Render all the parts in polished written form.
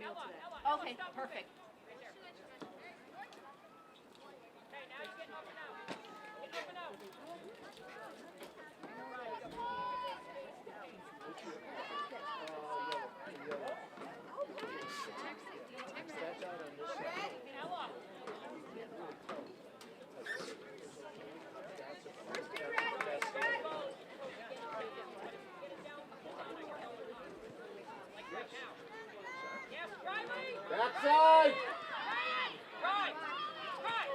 Okay, perfect. Okay, now you're getting up and out. Get up and out. Ella. Yes, Riley. Backside. Right. Right.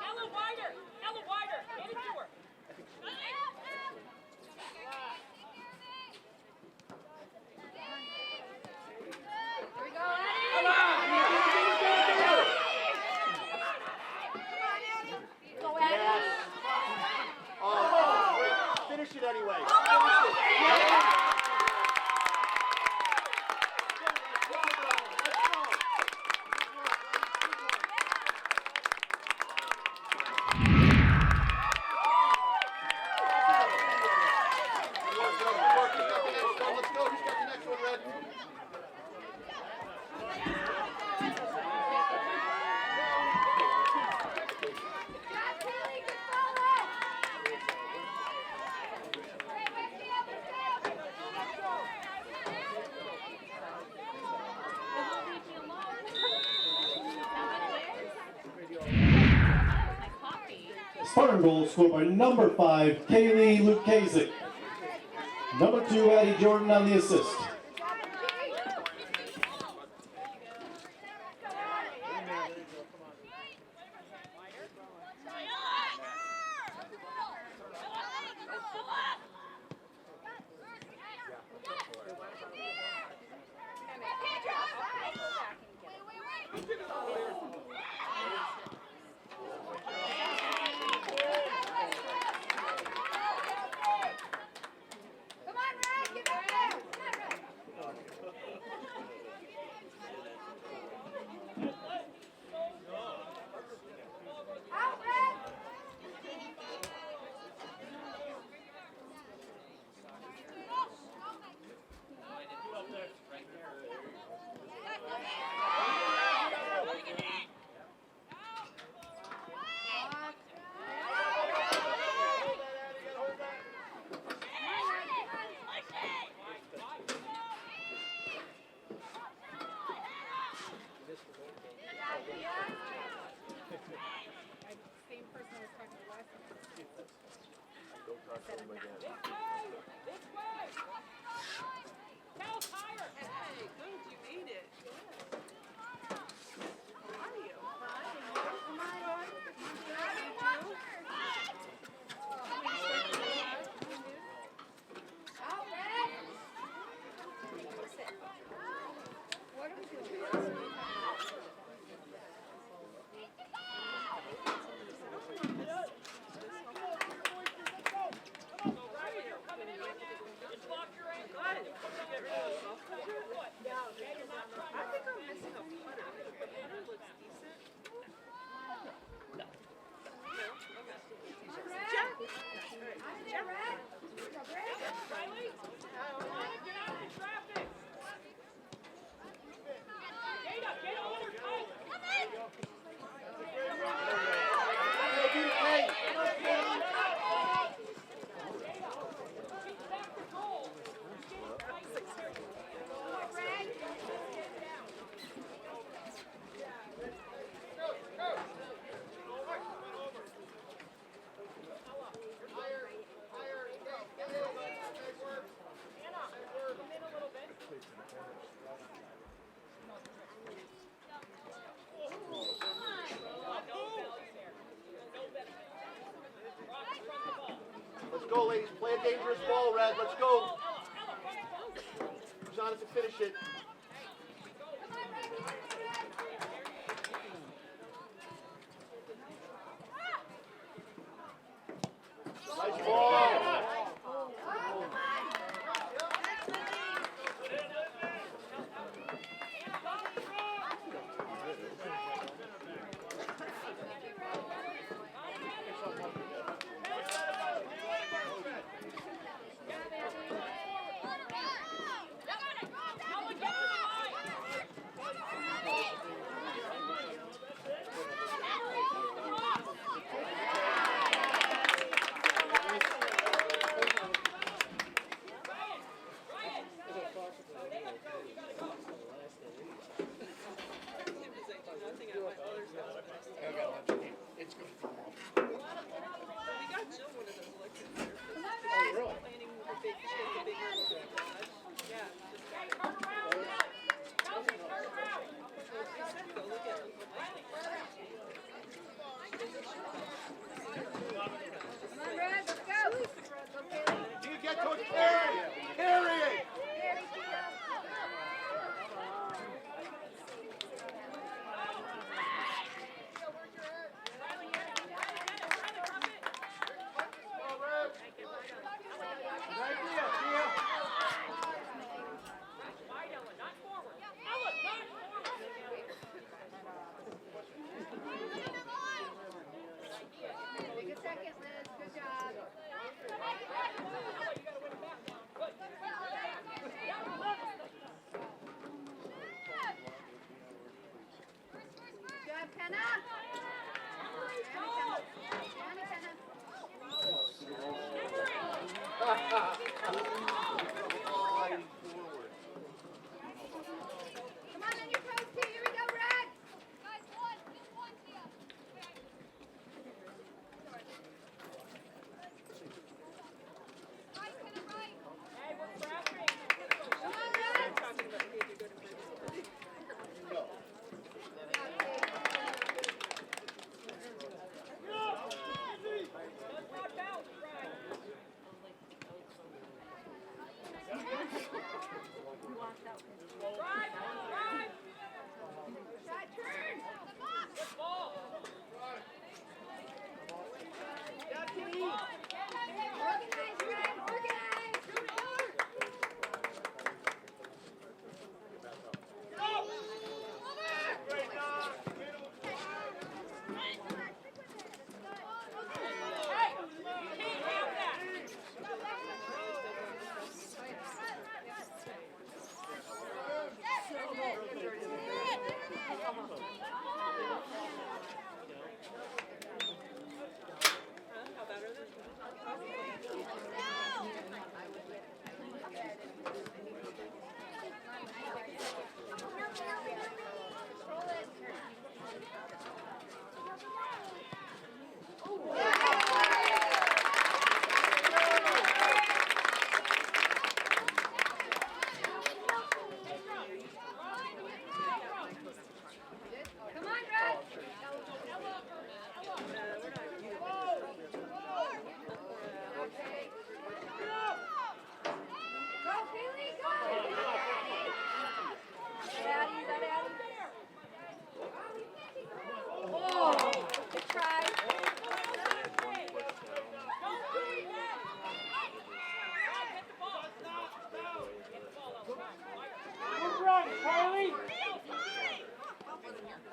Ella wider. Ella wider. Get it to her. Here we go. Come on. Go Eddie. Oh, finish it anyway. Finish it. Let's go. Who's got the next one, Red? Spartan goal scored by number 5, Kaylee Lukasik. Number 2, Addie Jordan on the assist. Same person I was talking to last time. This way. Tell higher. Hey, good, you made it. How are you? What are we doing? Just lock your ankle. Good. Did you get rid of the soft Put your foot. Yeah. You're not trying I think I'm missing a putter. The putter looks decent. No. No? Okay. Jack. Jack. Riley, come on, get out of the traffic. Data, get over tight. She's back to goal. Let's go, ladies. Play a dangerous ball, Red. Let's go. Who's on it to finish it? Nice ball.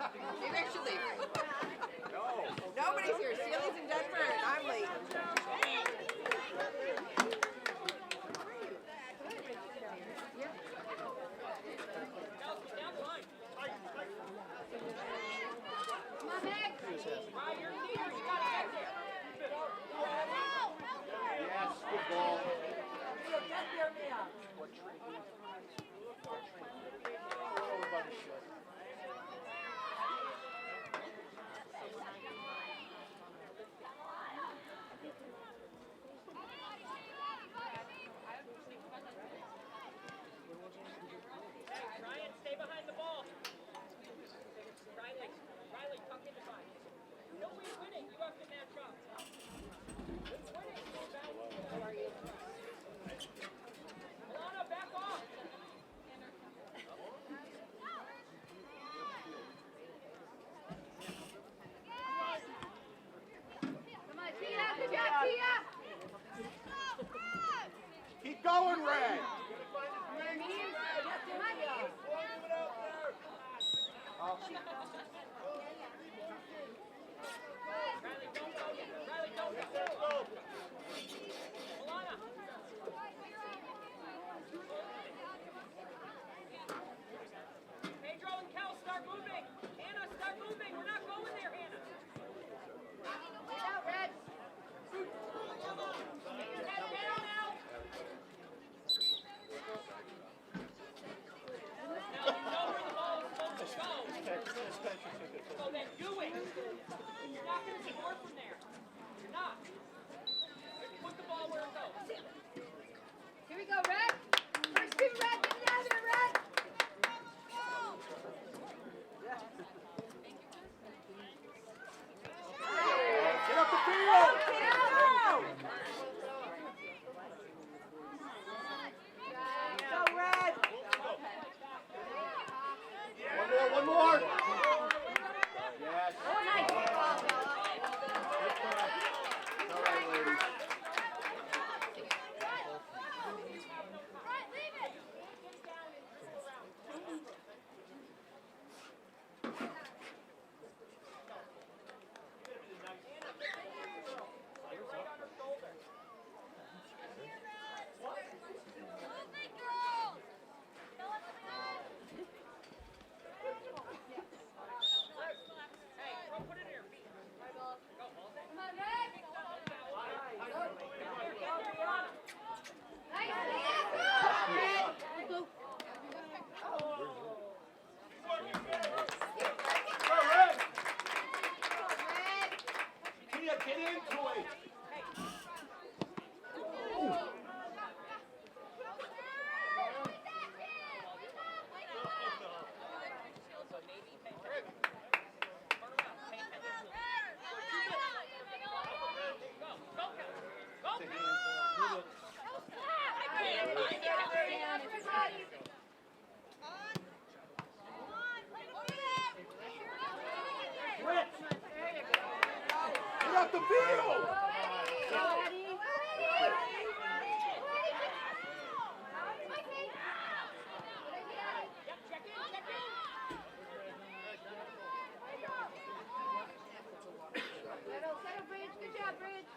Maybe I should leave. Nobody's here. Steely's in Denver and I'm late. Down the line. Come on, Meg. Right, you're here. You got to get there. Yes, good ball. Ryan, stay behind the ball. Riley, tuck in the side. Nobody's winning. You have to match up. Who's winning? Alana, back off. Come on, Tia. Good job, Tia. Keep going, Red. Riley, don't go. Riley, don't go. Alana. Pedro and Kel, start moving. Hannah, start moving. We're not going there, Hannah. Get out, Red. Head down now. Now you know where the ball is supposed to go. So then do it. You're not going to score from there. You're not. Put the ball where it goes. Here we go, Red. First two, Red. Get it out of there, Red. Get up the field. Go Red! One more. Yes. Oh, nice. All right, ladies. Hey, throw, put it in here. Come on, Red. Nice. Tia. Go. Tia, get into it. Get up the field. Settle, Bridge. Good job, Bridge.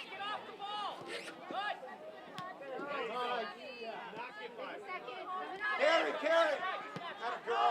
Get off the ball. Good. Second. Carry. Gotta go.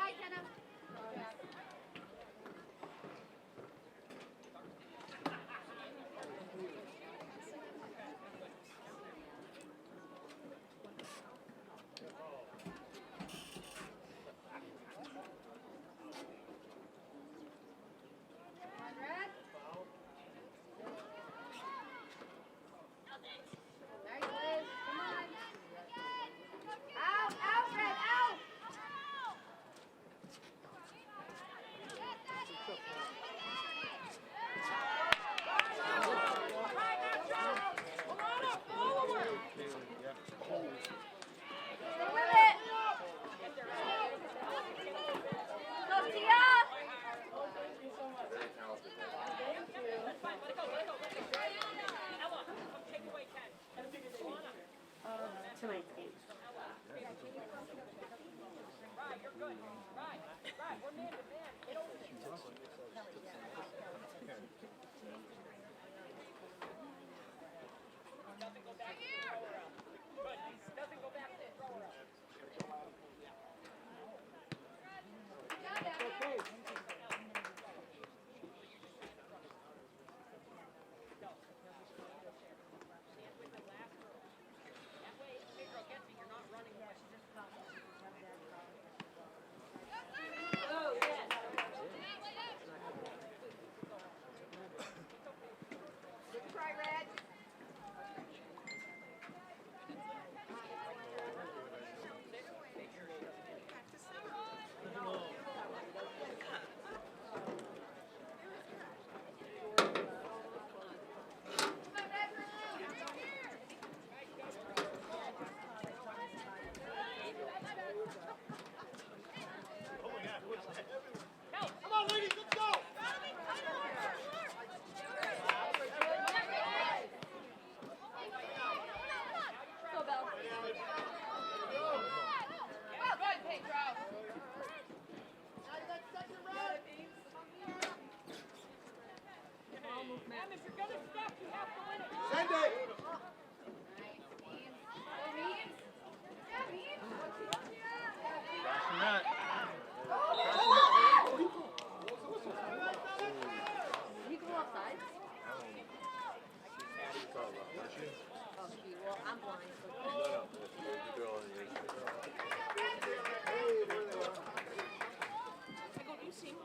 high, Jenna. Tonight's game. Right, you're good. Right, we're man to man. Get over there. Doesn't go back to the throw around. Good. Doesn't go back to the throw around. Send it! Crossing that. You go outside? Oh, gee, well, I'm blind, so. I go, do you see me?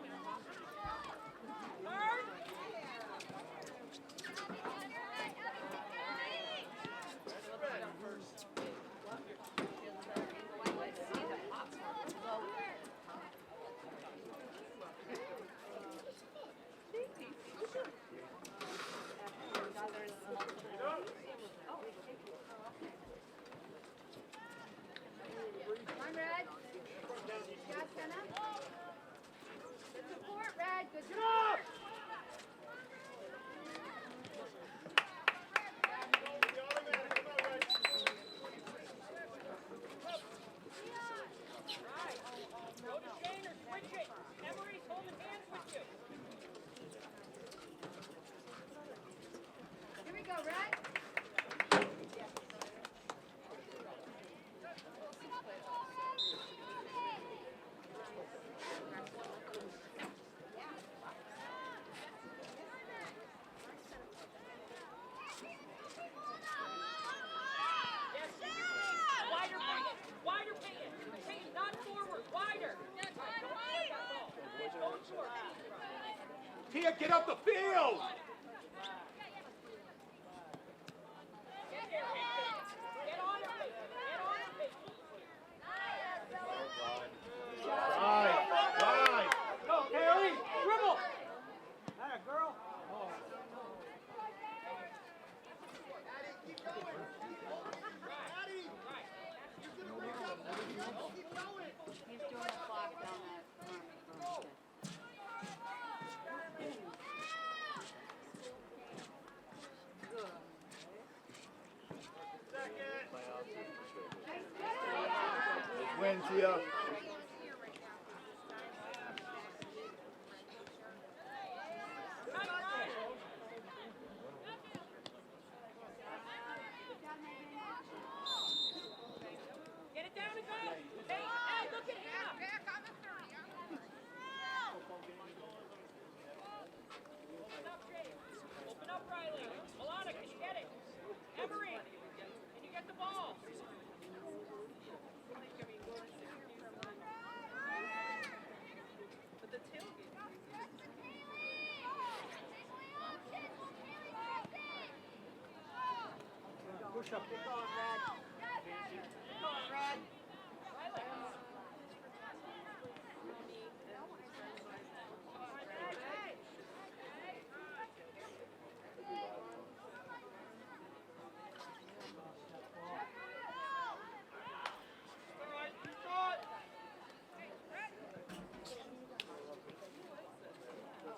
Come on, Red. Good Jenna. Good support, Red. Good support. Go to Shane or switch it. Emery's holding hands with you. Here we go, Red. Wider Peyton, not forward, wider. Tia, get up the field! Get on it, Right. Go, Harry, dribble. That girl. He's doing a clock down that. Win, Tia. Get it down and go. Hey, look at him. up, Riley. Milana, can you get it? Emery, can you get the ball? But the tailgate. Push up. Kick on, Red. Kick on, Red.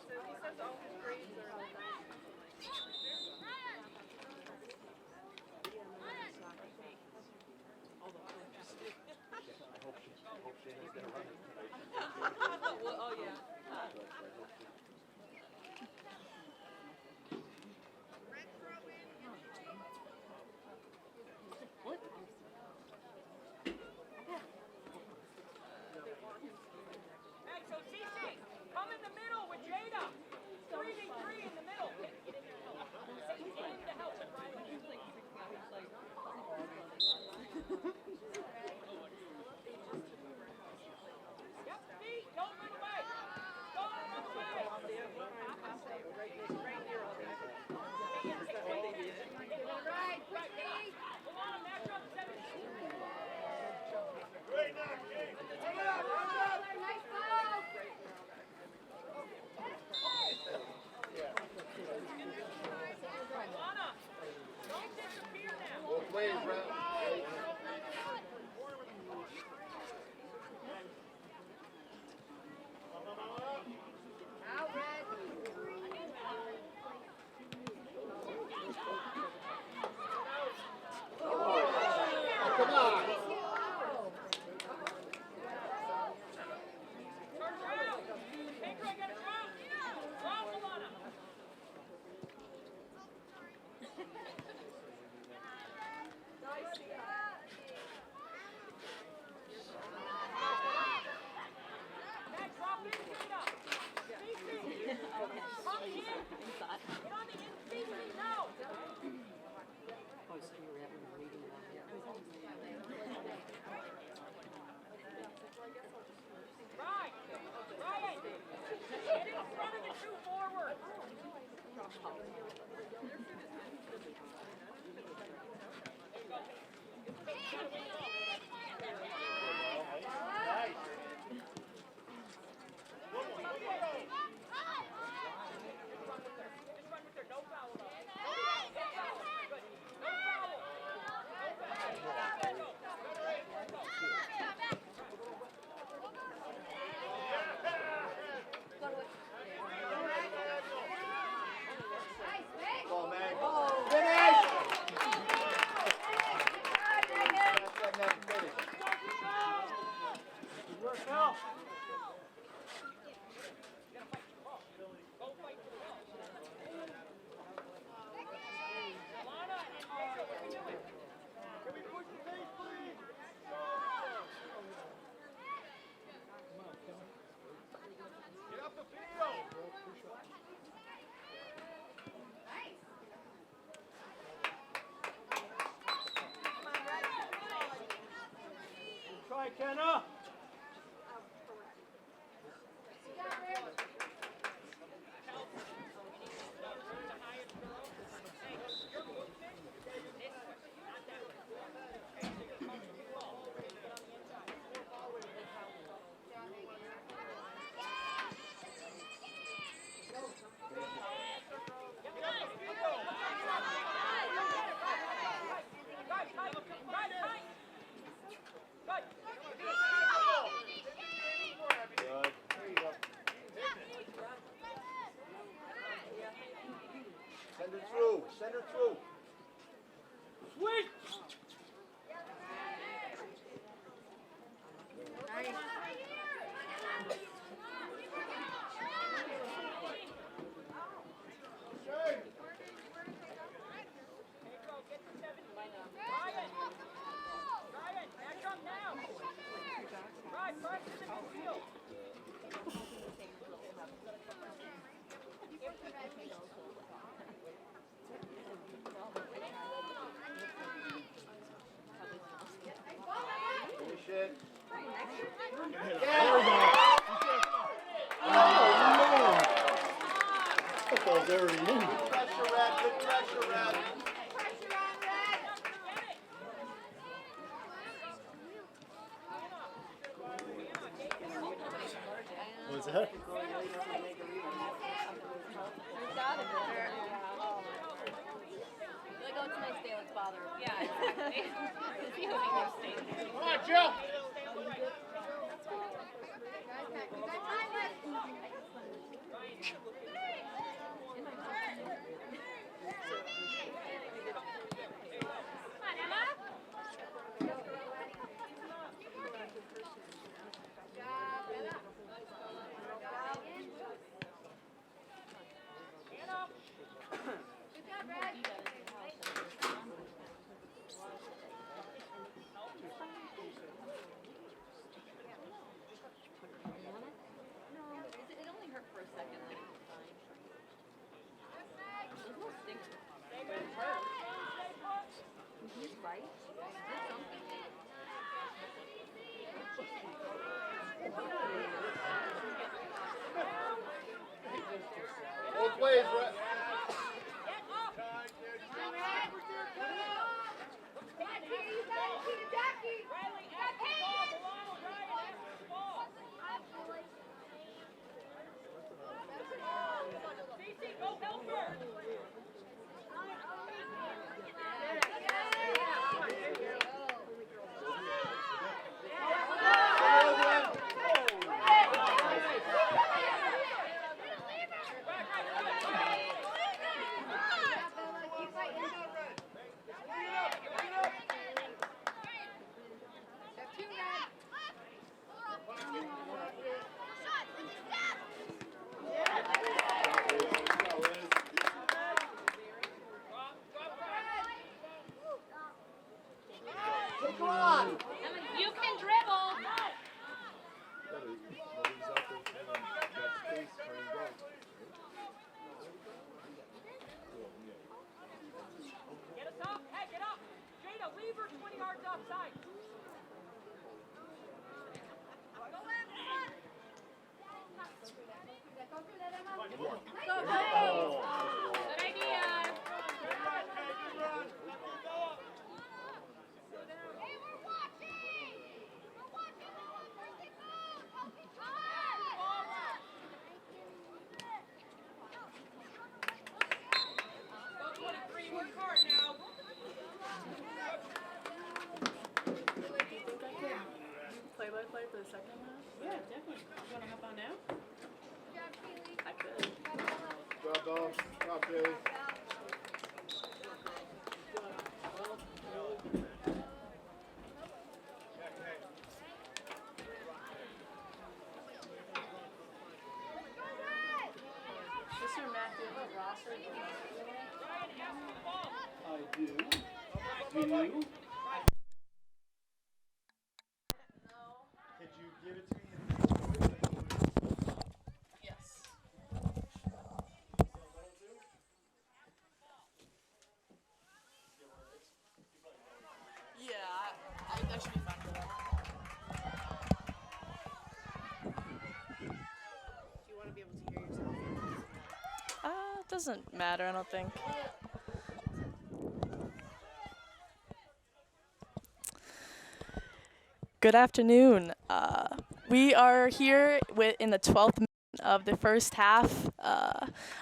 So he says all his grades are like well, oh yeah. Hey, so CC, come in the middle with Jada. 3v3 in the middle. Get in there and help. Say in to help him, Riley. Yep, feet, don't run away. Don't run away. Right near all these. Right, quick feet. Come on, match up 17. Great knock, King. Nice ball. Milana, don't disappear now. Both ways, Red. Out, Red. Oh, come on. Turn around. Pedro, get it around. Drop, Milana. Hey, drop in, Jada. CC. Come in. Get on the in, CC, now. Right. Ryan. Get in front of the two forwards. Nice. Just run with her. No foul, though. No foul. Good. No foul. No foul. Go. Nice, Meg. Go, Meg. Finish. That's that next finish. Good work, Phil. Go fight for the ball. Milana and Pedro, what are we doing? Can we push the pace, please? Get up the field. Nice. Try, Kenna. You got it, Red. Good. There you go. Send her through. Send her through. Switch! Pedro, get to 70. Ryan! Ryan, back up now! Right, press in the midfield. Football's already in. Pressure, Red. Good pressure, Red. Pressure on red. What's that? Like, oh, it's a nice day, let's bother him. Yeah, exactly. He doesn't even stay there. Come on, Jill. You got time left. Come on, Emma. Good job, Brad. It only hurt for a second, then it was fine. There's no stinger. But it hurt. Right? Did something. Both ways, Red. You can dribble. Get us up. Hey, get up. Jada, leave her 20 yards offside. Good idea. Go 23. Work hard now. Play-by-play for the second half? Yeah, definitely. You want to hop on now? I could. Good job, dog. Good job, Bailey. Mr. Matt, do you have a roster? I do. Do you? Could you give it to me? Yes. Yeah, I should be fine for that. Do you want to be able to hear yourself? It doesn't matter, I don't think. Good afternoon. We are here in the 12th minute of the first half.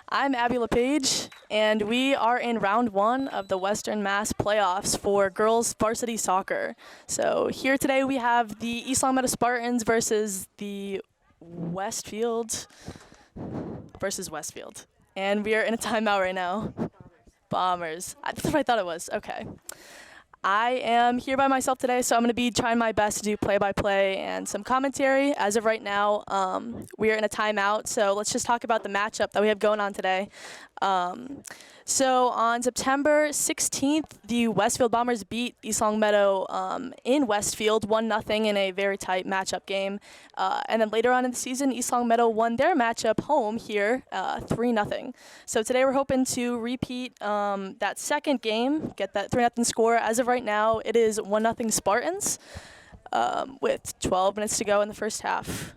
I'm Abby LePage, and we are in round 1 of the Western Mass playoffs for girls varsity soccer. So here today we have the East Long Meadow Spartans versus the Westfield. And we are in a timeout right now. Bombers. That's what I thought it was. Okay. I am here by myself today, so I'm going to be trying my best to do play-by-play and some commentary. As of right now, we are in a timeout, so let's just talk about the matchup that we have going on today. So on September 16th, the Westfield Bombers beat East Long Meadow in Westfield 1-0 in a very tight matchup game. And then later on in the season, East Long Meadow won their matchup home here 3-0. So today we're hoping to repeat that second game, get that 3-0 score. As of right now, it is 1-0 Spartans. with 12 minutes to go in the first half.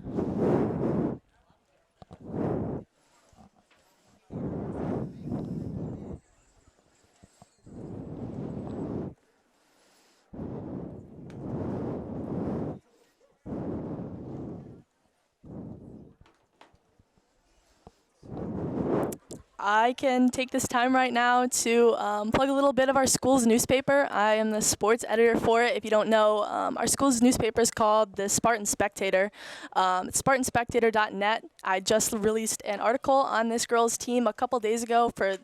I can take this time right now to plug a little bit of our school's newspaper. I am the sports editor for it. If you don't know, our school's newspaper is called the Spartan Spectator. It's spartanspectator.net. I just released an article on this girls' team a couple days ago for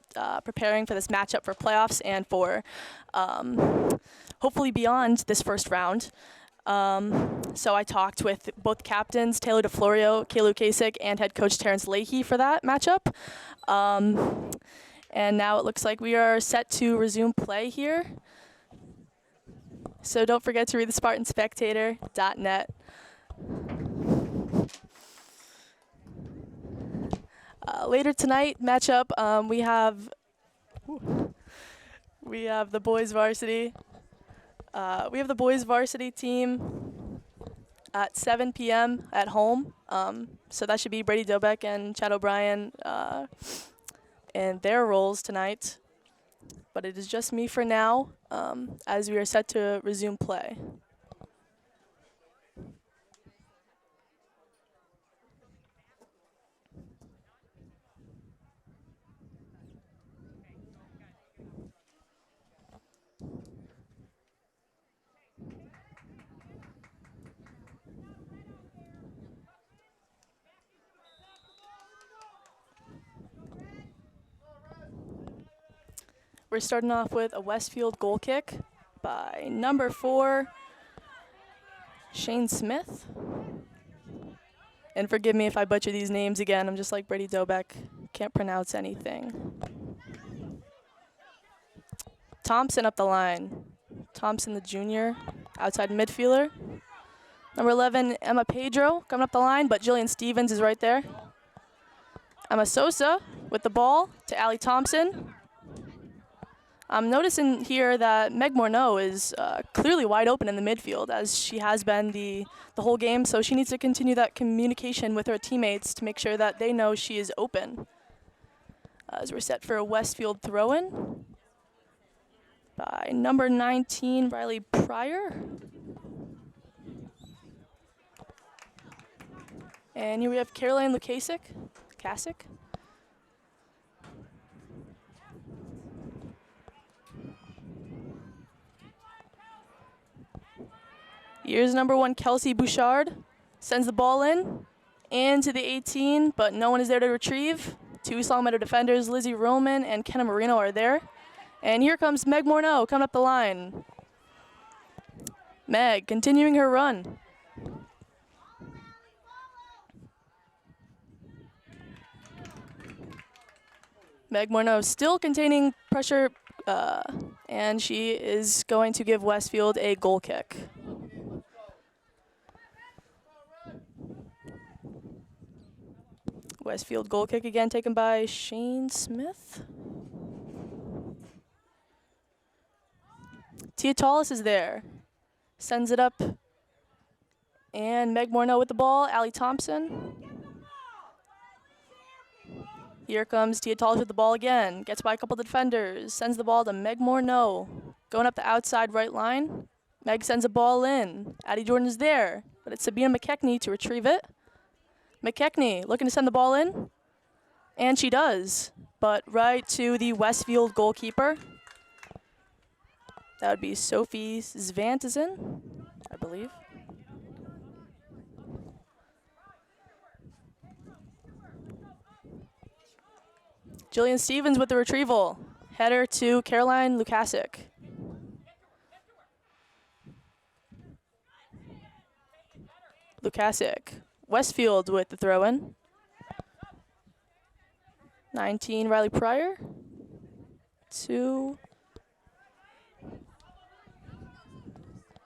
preparing for this matchup for playoffs and for hopefully beyond this first round. So I talked with both captains, Taylor DeFlorio, Kaylu Kasich, and head coach Terrence Leahy for that matchup. And now it looks like we are set to resume play here. So don't forget to read the spartanspectator.net. Later tonight matchup, we have the boys varsity. We have the boys varsity team at 7 p.m. at home. So that should be Brady Dobeck and Chad O'Brien in their roles tonight. But it is just me for now, as we are set to resume play. We're starting off with a Westfield goal kick by number 4, Shane Smith. And forgive me if I butcher these names again. I'm just like Brady Dobeck. Can't pronounce anything. Thompson up the line. Thompson, the junior, outside midfielder. Number 11, Emma Pedro coming up the line, but Jillian Stevens is right there. Emma Sosa with the ball to Allie Thompson. I'm noticing here that Meg Morneau is clearly wide open in the midfield, as she has been the whole game, so she needs to continue that communication with her teammates to make sure that they know she is open. As we're set for a Westfield throw-in by number 19, Riley Pryor. And here we have Caroline Lukasic. Here's number 1, Kelsey Bouchard. Sends the ball in to the 18, but no one is there to retrieve. 2 East Long Meadow defenders, Lizzie Roman and Kenna Marino, are there. And here comes Meg Morneau coming up the line. Meg continuing her run. Meg Morneau still containing pressure, and she is going to give Westfield a goal kick. Westfield goal kick again taken by Shane Smith. Tia Tallis is there. Sends it up. And Meg Morneau with the ball. Allie Thompson. Here comes Tia Tallis with the ball again. Gets by a couple of defenders. Sends the ball to Meg Morneau. Going up the outside right line. Meg sends a ball in. Addie Jordan is there. But it's Sabina McKechnie to retrieve it. McKechnie looking to send the ball in. And she does. But right to the Westfield goalkeeper. That would be Sophie Svantesen, I believe. Jillian Stevens with the retrieval. Header to Caroline Lukasic. Lukasic. Westfield with the throw-in. 19, Riley Pryor. 2.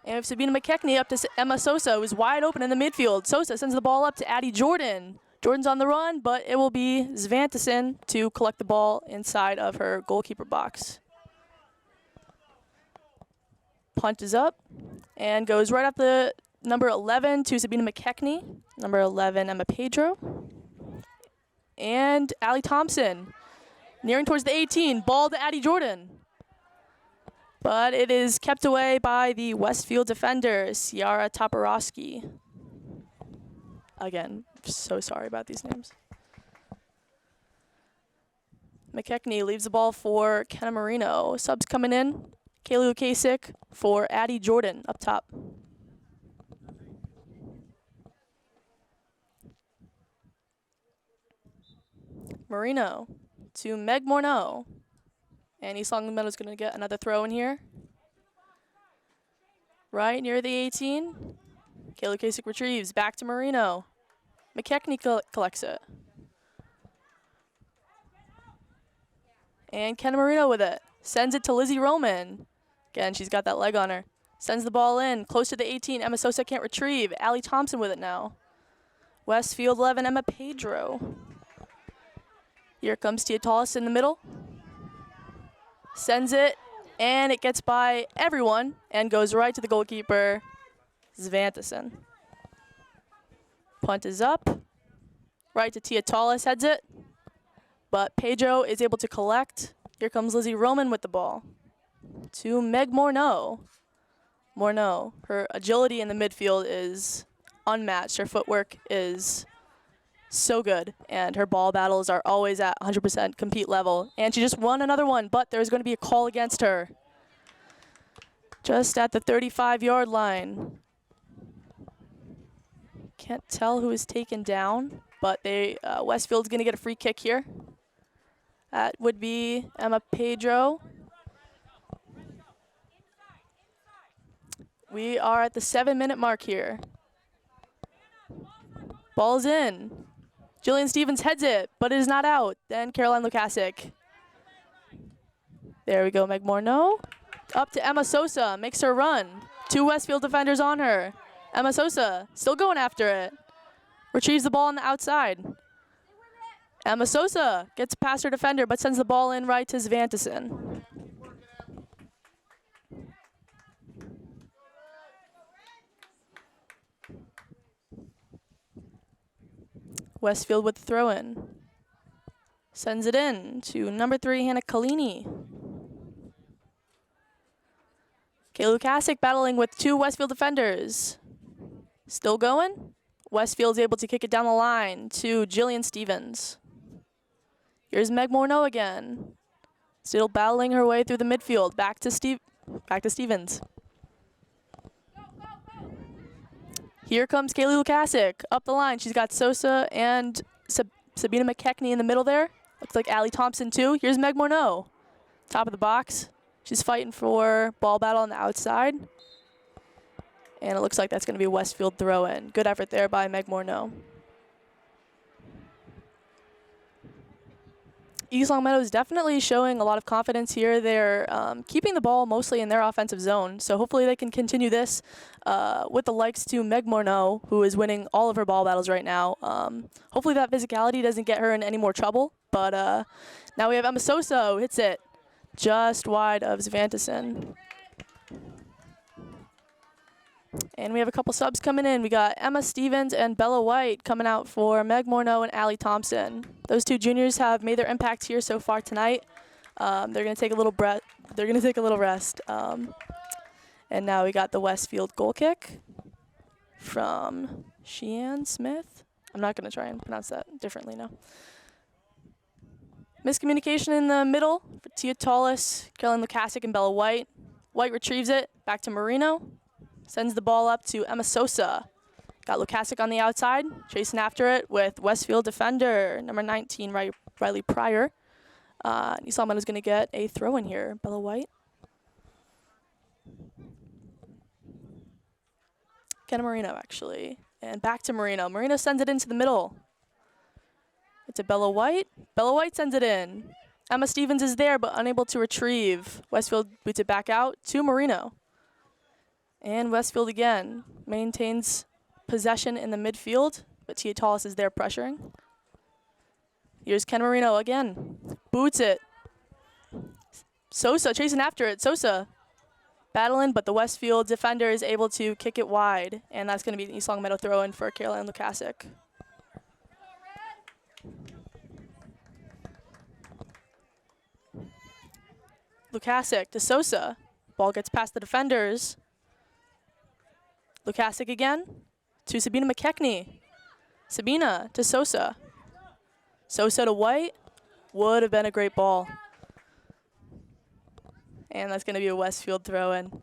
And we have Sabina McKechnie up to Emma Sosa, who's wide open in the midfield. Sosa sends the ball up to Addie Jordan. Jordan's on the run, but it will be Svantesen to collect the ball inside of her goalkeeper box. Punt is up and goes right up the number 11 to Sabina McKechnie. Number 11, Emma Pedro. And Allie Thompson. Nearing towards the 18. Ball to Addie Jordan. But it is kept away by the Westfield defender, Ciara Toporowski. Again, so sorry about these names. McKechnie leaves the ball for Kenna Marino. Subs coming in. Kaylee Lukasik for Addie Jordan up top. Marino to Meg Morneau. And East Long Meadow is going to get another throw in here. Right near the 18. Kayla Kasich retrieves. Back to Marino. McKechnie collects it. And Kenna Marino with it. Sends it to Lizzie Roman. Again, she's got that leg on her. Sends the ball in. Close to the 18. Emma Sosa can't retrieve. Allie Thompson with it now. Westfield 11, Emma Pedro. Here comes Tia Tallis in the middle. Sends it, and it gets by everyone and goes right to the goalkeeper, Svantesson. Punt is up. Right to Tia Tallis, heads it. But Pedro is able to collect. Here comes Lizzie Roman with the ball. To Meg Morneau. Morneau, her agility in the midfield is unmatched. Her footwork is so good, and her ball battles are always at 100% compete level. And she just won another one, but there's going to be a call against her. Just at the 35-yard line. Can't tell who is taken down, but Westfield's going to get a free kick here. That would be Emma Pedro. We are at the 7-minute mark here. Ball's in. Jillian Stevens heads it, but it is not out. Then Caroline Lukasik. There we go, Meg Morneau. Up to Emma Sosa, makes her run. 2 Westfield defenders on her. Emma Sosa still going after it. Retrieves the ball on the outside. Emma Sosa gets past her defender, but sends the ball in right to Svantesson. Westfield with the throw in. Sends it in to number 3, Hannah Kalini. Kayla Lukasik battling with 2 Westfield defenders. Still going. Westfield's able to kick it down the line to Jillian Stevens. Here's Meg Morneau again. Still battling her way through the midfield. Back to Stevens. Here comes Kaylee Lukasik up the line. She's got Sosa and Sabina McKechnie in the middle there. Looks like Allie Thompson too. Here's Meg Morneau. Top of the box. She's fighting for ball battle on the outside. And it looks like that's going to be a Westfield throw in. Good effort there by Meg Morneau. East Long Meadow is definitely showing a lot of confidence here. They're keeping the ball mostly in their offensive zone, so hopefully they can continue this with the likes to Meg Morneau, who is winning all of her ball battles right now. Hopefully that physicality doesn't get her in any more trouble, but now we have Emma Sosa who hits it just wide of Svantesson. And we have a couple subs coming in. We got Emma Stevens and Bella White coming out for Meg Morneau and Allie Thompson. Those 2 juniors have made their impact here so far tonight. They're going to take a little breath. They're going to take a little rest. And now we got the Westfield goal kick from Sheehan Smith. I'm not going to try and pronounce that differently now. Miscommunication in the middle for Tia Tallis, Caroline Lukasik, and Bella White. White retrieves it back to Marino. Sends the ball up to Emma Sosa. Got Lukasik on the outside, chasing after it with Westfield defender, number 19, Riley Pryor. East Long Meadow is going to get a throw in here. Bella White. Kenna Marino, actually. And back to Marino. Marino sends it into the middle. It's a Bella White. Bella White sends it in. Emma Stevens is there, but unable to retrieve. Westfield boots it back out to Marino. And Westfield again maintains possession in the midfield, but Tia Tallis is there pressuring. Here's Ken Marino again. Boots it. Sosa chasing after it. Sosa battling, but the Westfield defender is able to kick it wide, and that's going to be an East Long Meadow throw-in for Caroline Lukasic. Lukasic to Sosa. Ball gets past the defenders. Lukasic again to Sabina McKechnie. Sabina to Sosa. Sosa to White. Would have been a great ball. And that's going to be a Westfield throw-in.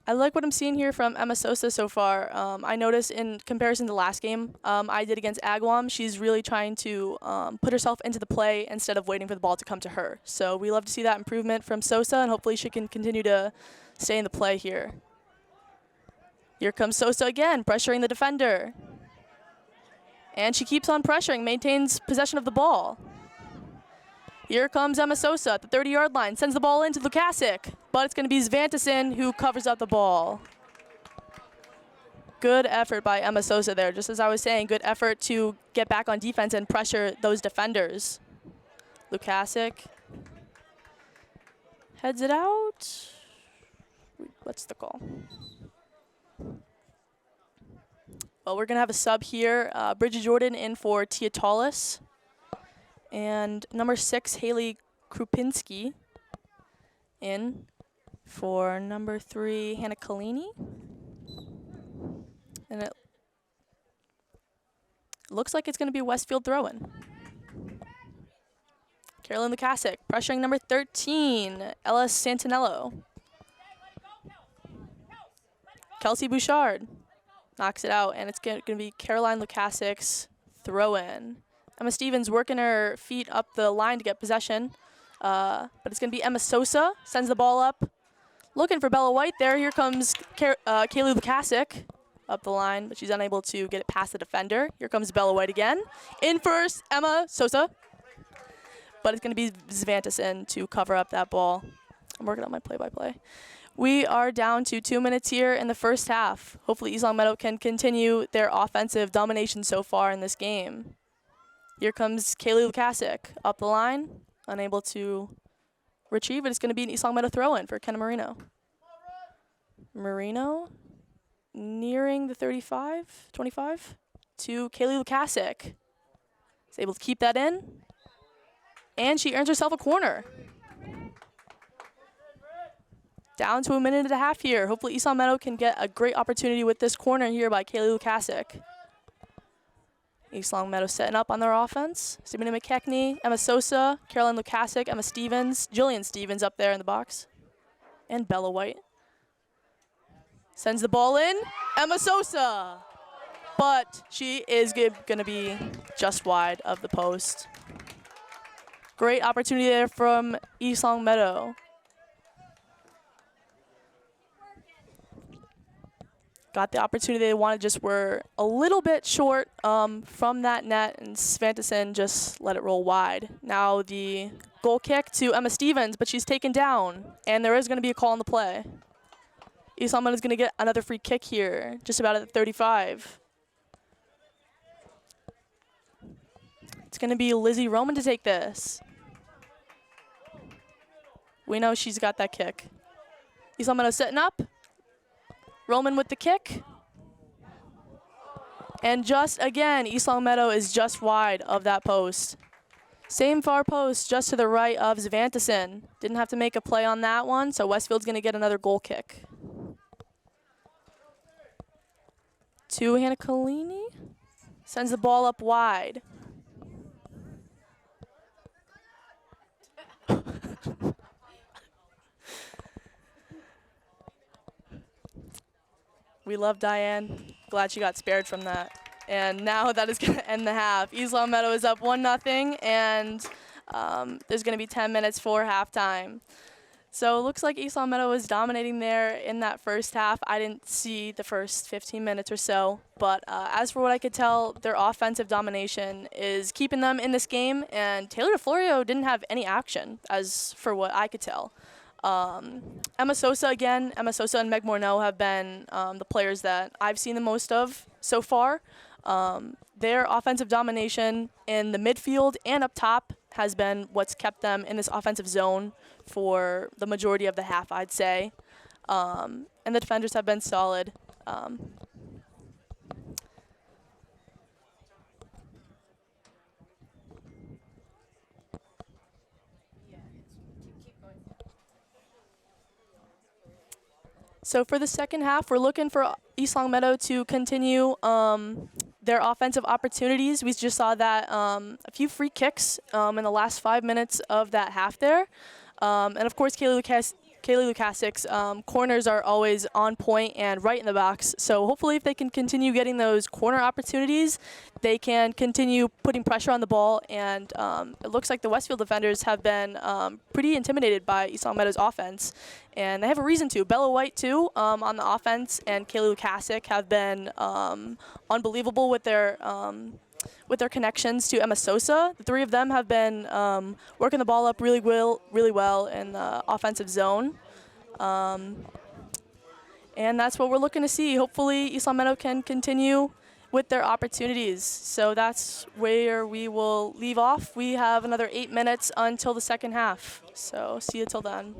I like what I'm seeing here from Emma Sosa so far. I noticed in comparison to last game I did against Agawam, she's really trying to put herself into the play instead of waiting for the ball to come to her. So we love to see that improvement from Sosa, and hopefully she can continue to stay in the play here. Here comes Sosa again, pressuring the defender. And she keeps on pressuring, maintains possession of the ball. Here comes Emma Sosa at the 30-yard line, sends the ball into Lukasic, but it's going to be Svantesson who covers up the ball. Good effort by Emma Sosa there. Just as I was saying, good effort to get back on defense and pressure those defenders. Lukasic heads it out. What's the call? Well, we're going to have a sub here. Bridget Jordan in for Tia Tallis. And number 6, Haley Krupinski in for number 3, Hannah Kalini. And it looks like it's going to be a Westfield throw-in. Carolyn Lukasic pressuring number 13, Ella Santinello. Kelsey Bouchard knocks it out, and it's going to be Caroline Lukasic's throw-in. Emma Stevens working her feet up the line to get possession, but it's going to be Emma Sosa, sends the ball up, looking for Bella White there. Here comes Kaylee Lukasic up the line, but she's unable to get it past the defender. Here comes Bella White again. In first, Emma Sosa, but it's going to be Svantesson to cover up that ball. I'm working on my play-by-play. We are down to 2 minutes here in the first half. Hopefully East Long Meadow can continue their offensive domination so far in this game. Here comes Kaylee Lukasic up the line, unable to retrieve it. It's going to be an East Long Meadow throw-in for Kenna Marino. Marino nearing the 35, 25 to Kaylee Lukasic. Is able to keep that in, and she earns herself a corner. Down to a minute and a half here. Hopefully East Long Meadow can get a great opportunity with this corner here by Kaylee Lukasic. East Long Meadow setting up on their offense. Sabina McKechnie, Emma Sosa, Caroline Lukasic, Emma Stevens, Jillian Stevens up there in the box, and Bella White. Sends the ball in, Emma Sosa, but she is going to be just wide of the post. Great opportunity there from East Long Meadow. Got the opportunity they wanted, just were a little bit short from that net, and Svantesson just let it roll wide. Now the goal kick to Emma Stevens, but she's taken down, and there is going to be a call on the play. East Long Meadow is going to get another free kick here, just about at the 35. It's going to be Lizzie Roman to take this. We know she's got that kick. East Long Meadow setting up. Roman with the kick. And just again, East Long Meadow is just wide of that post. Same far post just to the right of Svantesson. Didn't have to make a play on that one, so Westfield's going to get another goal kick. To Hannah Kalini. Sends the ball up wide. We love Diane. Glad she got spared from that. And now that is going to end the half. East Long Meadow is up 1-0, and there's going to be 10 minutes for halftime. So it looks like East Long Meadow was dominating there in that first half. I didn't see the first 15 minutes or so, but as for what I could tell, their offensive domination is keeping them in this game, and Taylor DeFlorio didn't have any action, as for what I could tell. Emma Sosa again. Emma Sosa and Meg Morneau have been the players that I've seen the most of so far. Their offensive domination in the midfield and up top has been what's kept them in this offensive zone for the majority of the half, I'd say. And the defenders have been solid. So for the second half, we're looking for East Longmeadow to continue their offensive opportunities. We just saw that a few free kicks in the last 5 minutes of that half there. And of course, Kaylee Lukasik's corners are always on point and right in the box. So hopefully if they can continue getting those corner opportunities, they can continue putting pressure on the ball. And it looks like the Westfield defenders have been pretty intimidated by East Longmeadow's offense. And they have a reason to. Bella White, too, on the offense, and Kaylee Lukasik have been unbelievable with their connections to Emma Sosa. The three of them have been working the ball up really well in the offensive zone. And that's what we're looking to see. Hopefully East Longmeadow can continue with their opportunities. So that's where we will leave off. We have another 8 minutes until the second half. So see you till then.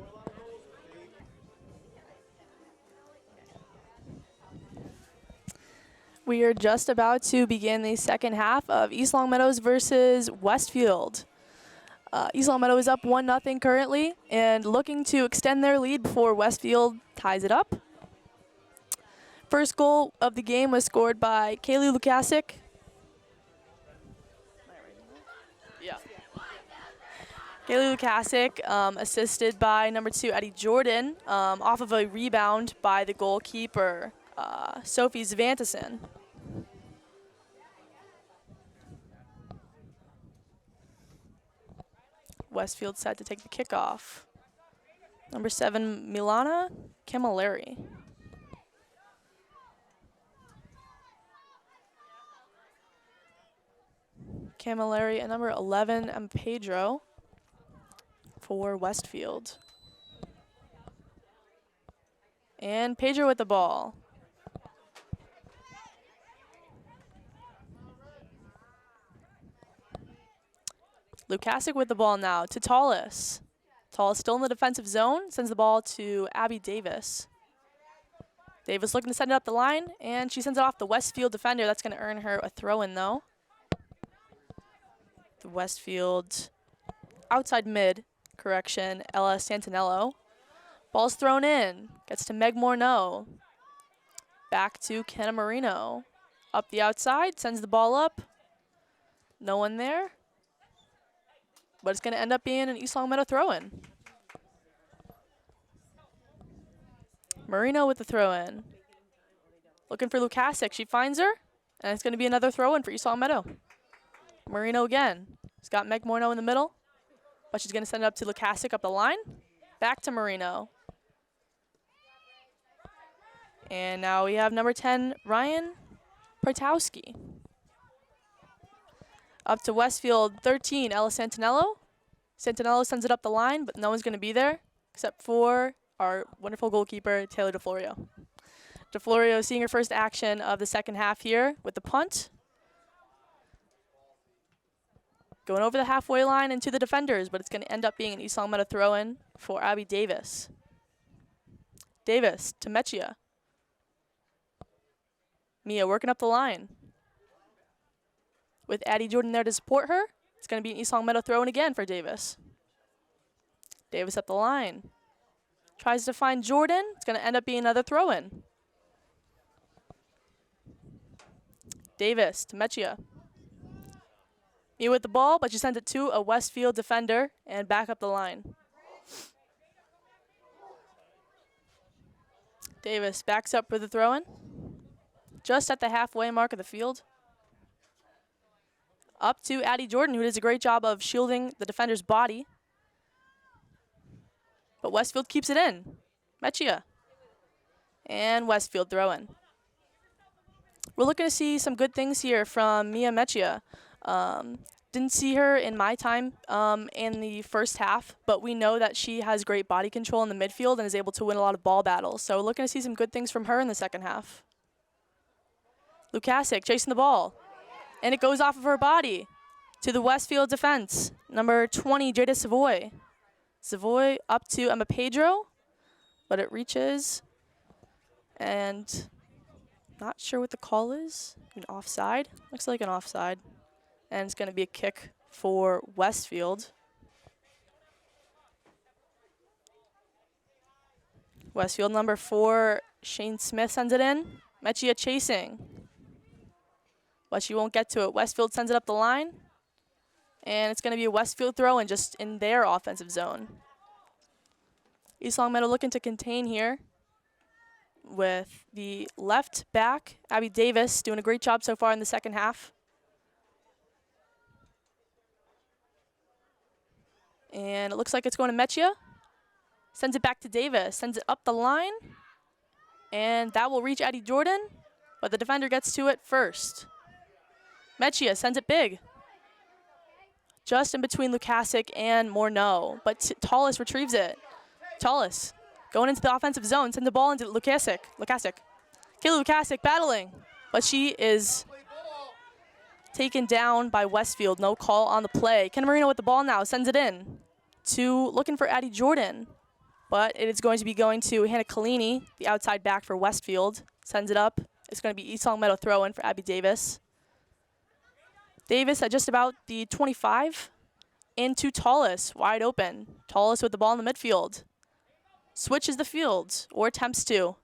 We are just about to begin the second half of East Longmeadows versus Westfield. East Longmeadow is up 1-0 currently and looking to extend their lead before Westfield ties it up. First goal of the game was scored by Kaylee Lukasik. Yeah. Kaylee Lukasik, assisted by number 2, Eddie Jordan, off of a rebound by the goalkeeper, Sophie Svantesson. Westfield set to take the kickoff. Number 7, Milana Camilleri. Camilleri and number 11, Pedro for Westfield. And Pedro with the ball. Lukasik with the ball now to Tallis. Tallis still in the defensive zone, sends the ball to Abby Davis. Davis looking to send it up the line, and she sends it off the Westfield defender. That's going to earn her a throw-in, though. The Westfield outside mid, correction, Ella Santinello. Ball's thrown in, gets to Meg Morneau. Back to Kenna Marino. Up the outside, sends the ball up. No one there. But it's going to end up being an East Longmeadow throw-in. Marino with the throw-in. Looking for Lukasik. She finds her, and it's going to be another throw-in for East Longmeadow. Marino again. She's got Meg Morneau in the middle, but she's going to send it up to Lukasik up the line. Back to Marino. And now we have number 10, Ryan Partowski. Up to Westfield, 13, Ella Santinello. Santinello sends it up the line, but no one's going to be there except for our wonderful goalkeeper, Taylor DeFlorio. DeFlorio seeing her first action of the second half here with the punt. Going over the halfway line into the defenders, but it's going to end up being an East Longmeadow throw-in for Abby Davis. Davis to Mechia. Mia working up the line. With Addie Jordan there to support her, it's going to be an East Longmeadow throw-in again for Davis. Davis up the line. Tries to find Jordan. It's going to end up being another throw-in. Davis to Mechia. Mia with the ball, but she sends it to a Westfield defender and back up the line. Davis backs up for the throw-in. Just at the halfway mark of the field. Up to Addie Jordan, who does a great job of shielding the defender's body. But Westfield keeps it in. Mechia. And Westfield throw-in. We're looking to see some good things here from Mia Mechia. Didn't see her in my time in the first half, but we know that she has great body control in the midfield and is able to win a lot of ball battles. So we're looking to see some good things from her in the second half. Lukasik chasing the ball. And it goes off of her body. To the Westfield defense, number 20, Jada Savoy. Savoy up to Emma Pedro, but it reaches, and not sure what the call is. An offside? Looks like an offside. And it's going to be a kick for Westfield. Westfield number 4, Shane Smith sends it in. Mechia chasing, but she won't get to it. Westfield sends it up the line, and it's going to be a Westfield throw in just in their offensive zone. East Longmeadow looking to contain here with the left back, Abby Davis, doing a great job so far in the second half. And it looks like it's going to Mechia. Sends it back to Davis, sends it up the line, and that will reach Addie Jordan, but the defender gets to it first. Mechia sends it big, just in between Lukasic and Morneau, but Tallis retrieves it. Tallis going into the offensive zone, sends the ball into Lukasic. Kayla Lukasic battling, but she is taken down by Westfield. No call on the play. Ken Marino with the ball now, sends it in to looking for Addie Jordan, but it is going to be going to Hannah Collini, the outside back for Westfield. Sends it up. It's going to be East Longmeadow throw in for Abby Davis. Davis at just about the 25 into Tallis, wide open. Tallis with the ball in the midfield. Switches the field, or attempts to.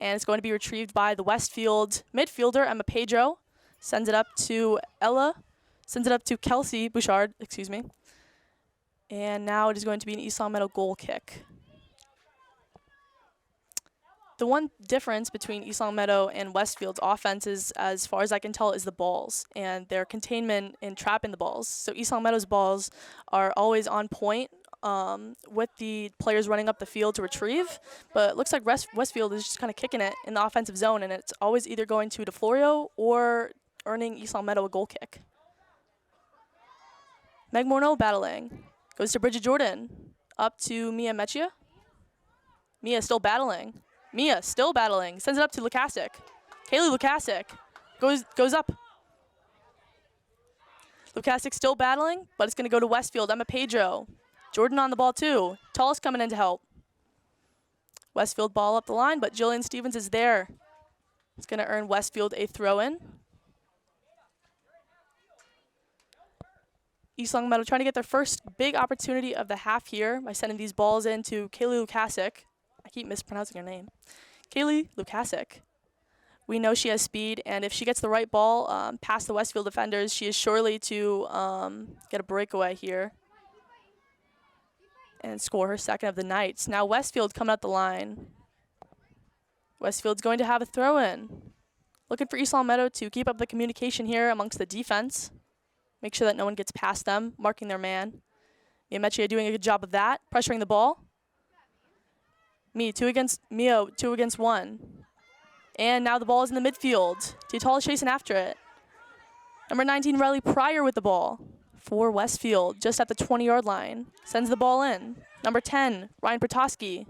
And it's going to be retrieved by the Westfield midfielder, Emma Pedro. Sends it up to Kelsey Bouchard, excuse me. And now it is going to be an East Longmeadow goal kick. The one difference between East Longmeadow and Westfield's offenses, as far as I can tell, is the balls and their containment in trapping the balls. So East Longmeadow's balls are always on point with the players running up the field to retrieve, but it looks like Westfield is just kind of kicking it in the offensive zone, and it's always either going to DeFlorio or earning East Longmeadow a goal kick. Meg Morneau battling. Goes to Bridget Jordan. Up to Mia Mechia. Mia still battling. Sends it up to Lukasic. Kaylee Lukasic goes up. Lukasic still battling, but it's going to go to Westfield. Emma Pedro. Jordan on the ball too. Tallis coming in to help. Westfield ball up the line, but Jillian Stevens is there. It's going to earn Westfield a throw-in. East Longmeadow trying to get their first big opportunity of the half here by sending these balls in to Kaylee Lukasic. I keep mispronouncing her name. Kaylee Lukasic. We know she has speed, and if she gets the right ball past the Westfield defenders, she is surely to get a breakaway here and score her second of the night. Now Westfield coming up the line. Westfield's going to have a throw-in. Looking for East Longmeadow to keep up the communication here amongst the defense. Make sure that no one gets past them, marking their man. Mia Mechia doing a good job of that, pressuring the ball. Mia, two against one. And now the ball is in the midfield. Tital is chasing after it. Number 19, Riley Pryor with the ball for Westfield, just at the 20-yard line. Sends the ball in. Number 10, Ryan Protosky.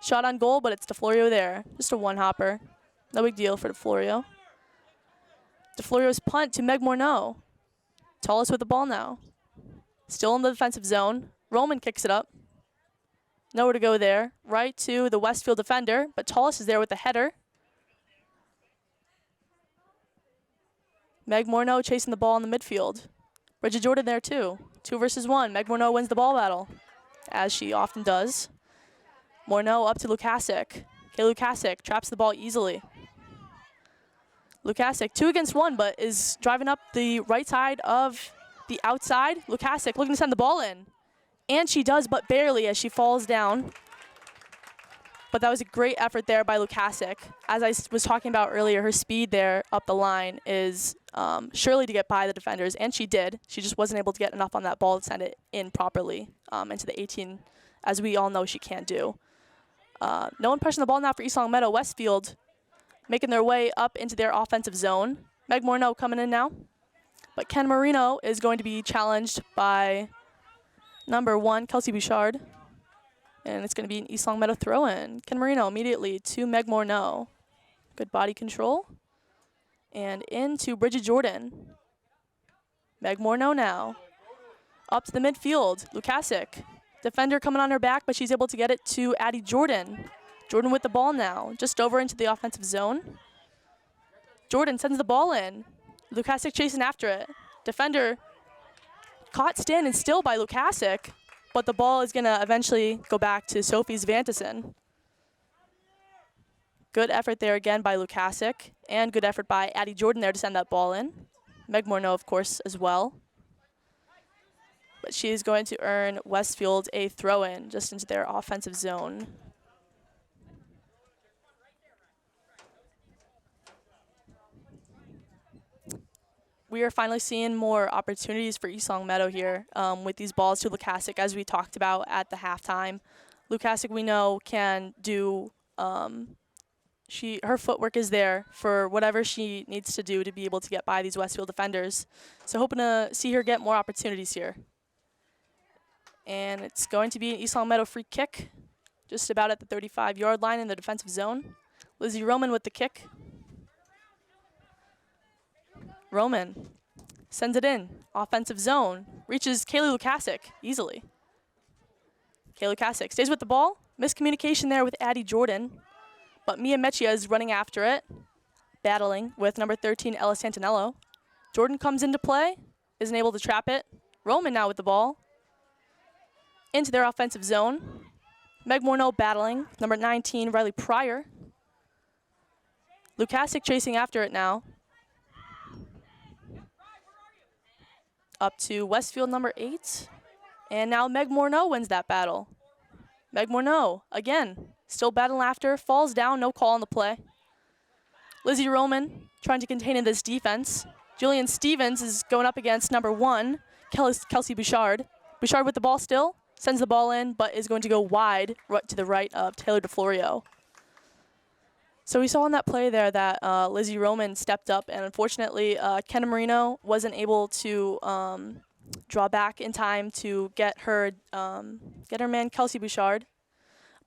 Shot on goal, but it's DeFlorio there. Just a one-hopper. No big deal for DeFlorio. DeFlorio's punt to Meg Morneau. Tallis with the ball now. Still in the defensive zone. Roman kicks it up. Nowhere to go there. Right to the Westfield defender, but Tallis is there with the header. Meg Morneau chasing the ball in the midfield. Bridget Jordan there too. 2 versus 1. Meg Morneau wins the ball battle, as she often does. Morneau up to Lukasic. Okay, Lukasic traps the ball easily. Lukasic 2 against 1, but is driving up the right side of the outside. Lukasic looking to send the ball in. And she does, but barely, as she falls down. But that was a great effort there by Lukasic. As I was talking about earlier, her speed there up the line is surely to get by the defenders, and she did. She just wasn't able to get enough on that ball to send it in properly into the 18, as we all know she can't do. No one pushing the ball now for East Longmeadow. Westfield making their way up into their offensive zone. Meg Morneau coming in now. But Ken Marino is going to be challenged by number 1, Kelsey Bouchard. And it's going to be an East Longmeadow throw-in. Ken Marino immediately to Meg Morneau. Good body control. And into Bridget Jordan. Meg Morneau now. Up to the midfield, Lukasic. Defender coming on her back, but she's able to get it to Addie Jordan. Jordan with the ball now, just over into the offensive zone. Jordan sends the ball in. Lukasic chasing after it. Defender caught standing still by Lukasic, but the ball is going to eventually go back to Sophie's Vantison. Good effort there again by Lukasic, and good effort by Addie Jordan there to send that ball in. Meg Morneau, of course, as well. But she is going to earn Westfield a throw-in just into their offensive zone. We are finally seeing more opportunities for East Longmeadow here with these balls to Lukasic, as we talked about at the halftime. Lukasic, we know, can do, her footwork is there for whatever she needs to do to be able to get by these Westfield defenders. So hoping to see her get more opportunities here. And it's going to be an East Longmeadow free kick, just about at the 35-yard line in the defensive zone. Lizzie Roman with the kick. Roman sends it in, offensive zone, reaches Kaylee Lukasic easily. Kaylee Lukasic stays with the ball. Miscommunication there with Addie Jordan, but Mia Mechia is running after it, battling with number 13, Ella Santinello. Jordan comes into play, isn't able to trap it. Roman now with the ball. Into their offensive zone. Meg Morneau battling, number 19, Riley Pryor. Lukasic chasing after it now. Up to Westfield, number 8. And now Meg Morneau wins that battle. Meg Morneau, again, still battling after, falls down, no call on the play. Lizzie Roman trying to contain in this defense. Jillian Stevens is going up against number 1, Kelsey Bouchard. Bouchard with the ball still. Sends the ball in, but is going to go wide right to the right of Taylor DeFlorio. So we saw in that play there that Lizzie Roman stepped up, and unfortunately, Kenna Marino wasn't able to draw back in time to get her man Kelsey Bouchard.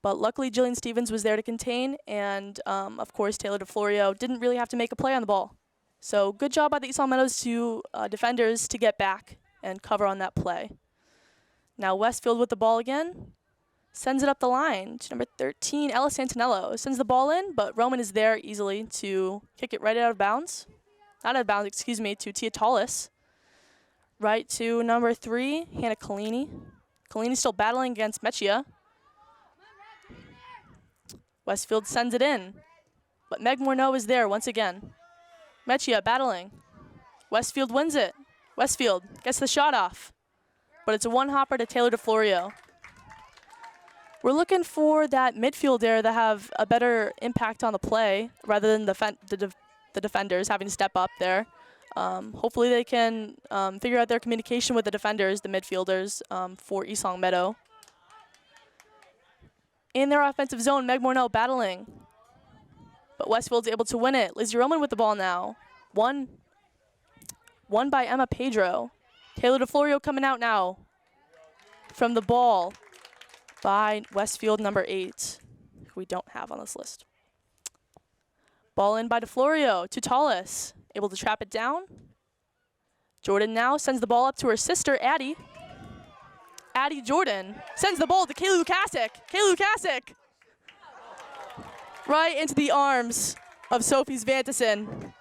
But luckily, Jillian Stevens was there to contain, and of course, Taylor DeFlorio didn't really have to make a play on the ball. So good job by the East Longmeadows defenders to get back and cover on that play. Now Westfield with the ball again. Sends it up the line to number 13, Ella Santinello. Sends the ball in, but Roman is there easily to kick it right out of bounds. Not out of bounds, excuse me, to Tia Tallis. Right to number 3, Hannah Collini. Collini still battling against Mechia. Westfield sends it in, but Meg Morneau is there once again. Mechia battling. Westfield wins it. Westfield gets the shot off, but it's a one-hopper to Taylor DeFlorio. We're looking for that midfielder to have a better impact on the play rather than the defenders having to step up there. Hopefully they can figure out their communication with the defenders, the midfielders, for East Longmeadow. In their offensive zone, Meg Morneau battling, but Westfield's able to win it. Lizzie Roman with the ball now. Won by Emma Pedro. Taylor DeFlorio coming out now from the ball by Westfield number 8, who we don't have on this list. Ball in by DeFlorio to Tallis, able to trap it down. Jordan now sends the ball up to her sister, Addie. Addie Jordan sends the ball to Kaylee Lukasic. Kaylee Lukasic right into the arms of Sophie's Vantison.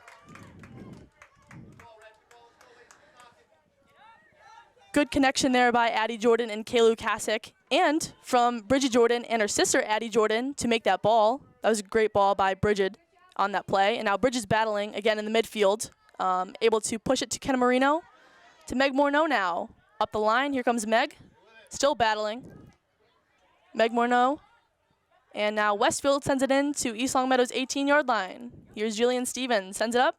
Good connection there by Addie Jordan and Kaylee Lukasic, and from Bridget Jordan and her sister Addie Jordan to make that ball. That was a great ball by Bridget on that play. And now Bridget's battling again in the midfield, able to push it to Kenna Marino, to Meg Morneau now. Up the line, here comes Meg, still battling. Meg Morneau. And now Westfield sends it in to East Longmeadow's 18-yard line. Here's Jillian Stevens, sends it up.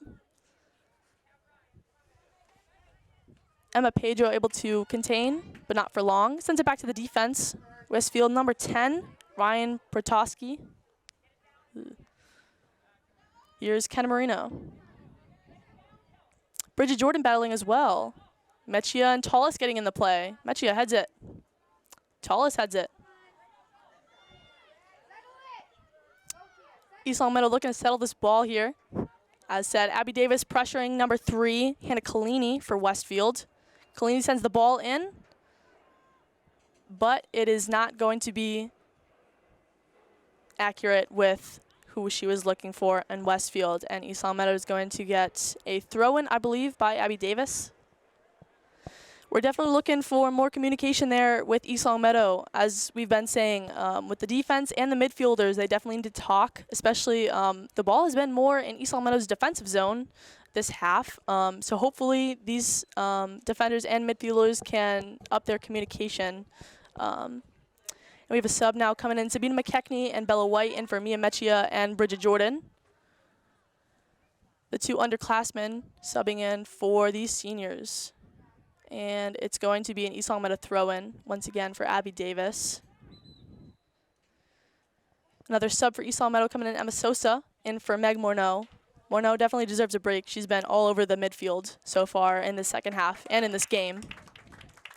Emma Pedro able to contain, but not for long. Sends it back to the defense. Westfield number 10, Ryan Protoski. Here's Kenna Marino. Bridget Jordan battling as well. Mechia and Tallis getting in the play. Mechia heads it. Tallis heads it. East Longmeadow looking to settle this ball here. As said, Abby Davis pressuring number 3, Hannah Collini for Westfield. Collini sends the ball in, but it is not going to be accurate with who she was looking for in Westfield. And East Long Meadow is going to get a throw-in, I believe, by Abby Davis. We're definitely looking for more communication there with East Long Meadow. As we've been saying, with the defense and the midfielders, they definitely need to talk, especially the ball has been more in East Long Meadow's defensive zone this half. So hopefully these defenders and midfielders can up their communication. And we have a sub now coming in, Sabina McKechnie and Bella White in for Mia Mechia and Bridget Jordan. The 2 underclassmen subbing in for these seniors. And it's going to be an East Long Meadow throw-in, once again, for Abby Davis. Another sub for East Long Meadow coming in, Emma Sosa, in for Meg Morneau. Morneau definitely deserves a break. She's been all over the midfield so far in the second half and in this game.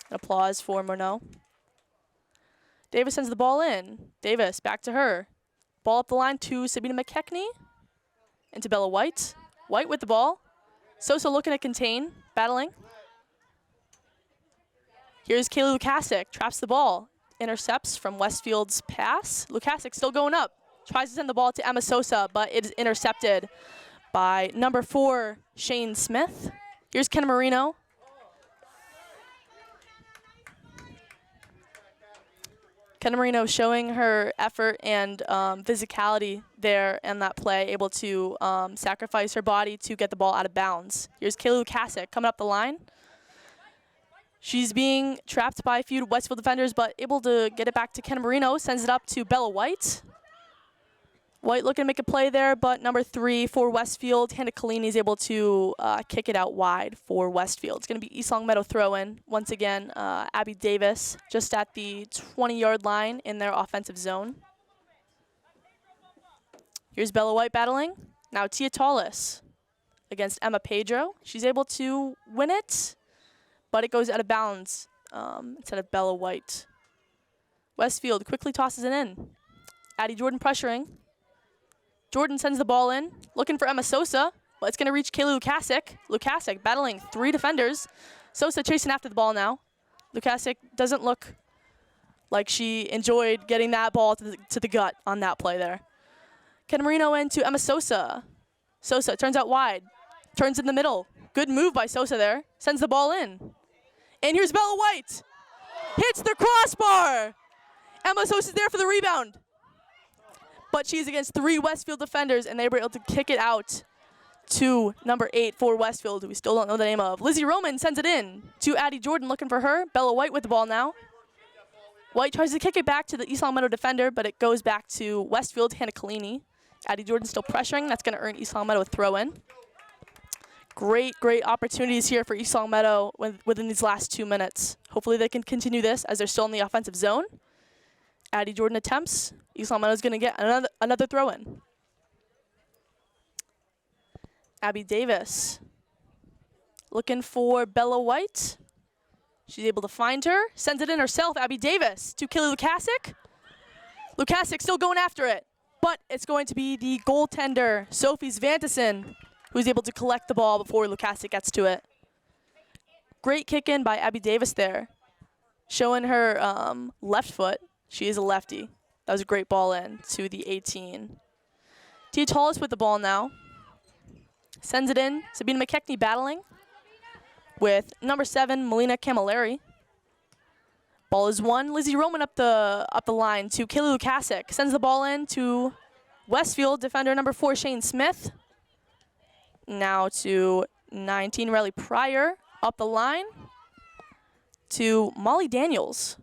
An applause for Morneau. Davis sends the ball in. Davis, back to her. Ball up the line to Sabina McKechnie. Into Bella White. White with the ball. Sosa looking to contain, battling. Here's Kaylee Lukasic, traps the ball, intercepts from Westfield's pass. Lukasic still going up, tries to send the ball to Emma Sosa, but it is intercepted by number 4, Shane Smith. Here's Kenna Marino. Kenna Marino showing her effort and physicality there in that play, able to sacrifice her body to get the ball out of bounds. Here's Kaylee Lukasic coming up the line. She's being trapped by a few Westfield defenders, but able to get it back to Kenna Marino. Sends it up to Bella White. White looking to make a play there, but number 3 for Westfield, Hannah Collini, is able to kick it out wide for Westfield. It's going to be East Long Meadow throw-in. Once again, Abby Davis just at the 20-yard line in their offensive zone. Here's Bella White battling. Now Tia Tallis against Emma Pedro. She's able to win it, but it goes out of bounds instead of Bella White. Westfield quickly tosses it in. Addie Jordan pressuring. Jordan sends the ball in, looking for Emma Sosa, but it's going to reach Kaylee Lukasic. Lukasic battling 3 defenders. Sosa chasing after the ball now. Lukasic doesn't look like she enjoyed getting that ball to the gut on that play there. Ken Marino in to Emma Sosa. Sosa turns out wide, turns in the middle. Good move by Sosa there. Sends the ball in. And here's Bella White. Hits the crossbar. Emma Sosa's there for the rebound. But she's against 3 Westfield defenders, and they were able to kick it out to number 8 for Westfield, who we still don't know the name of. Lizzie Roman sends it in to Addie Jordan, looking for her. Bella White with the ball now. White tries to kick it back to the East Long Meadow defender, but it goes back to Westfield, Hannah Collini. Addie Jordan still pressuring. That's going to earn East Long Meadow a throw-in. Great opportunities here for East Long Meadow within these last 2 minutes. Hopefully they can continue this as they're still in the offensive zone. Addie Jordan attempts. East Long Meadow is going to get another throw-in. Abby Davis looking for Bella White. She's able to find her. Sends it in herself, Abby Davis, to Kaylee Lukasic. Lukasic still going after it, but it's going to be the goaltender, Sophie Svantesson, who's able to collect the ball before Lukasic gets to it. Great kick in by Abby Davis there, showing her left foot. She is a lefty. That was a great ball in to the 18. Tia Tallis with the ball now. Sends it in. Sabina McKechnie battling with number 7, Melina Camilleri. Ball is won. Lizzie Roman up the line to Kaylee Lukasic. Sends the ball in to Westfield defender number 4, Shane Smith. Now to 19, Riley Pryor. Up the line to Molly Daniels.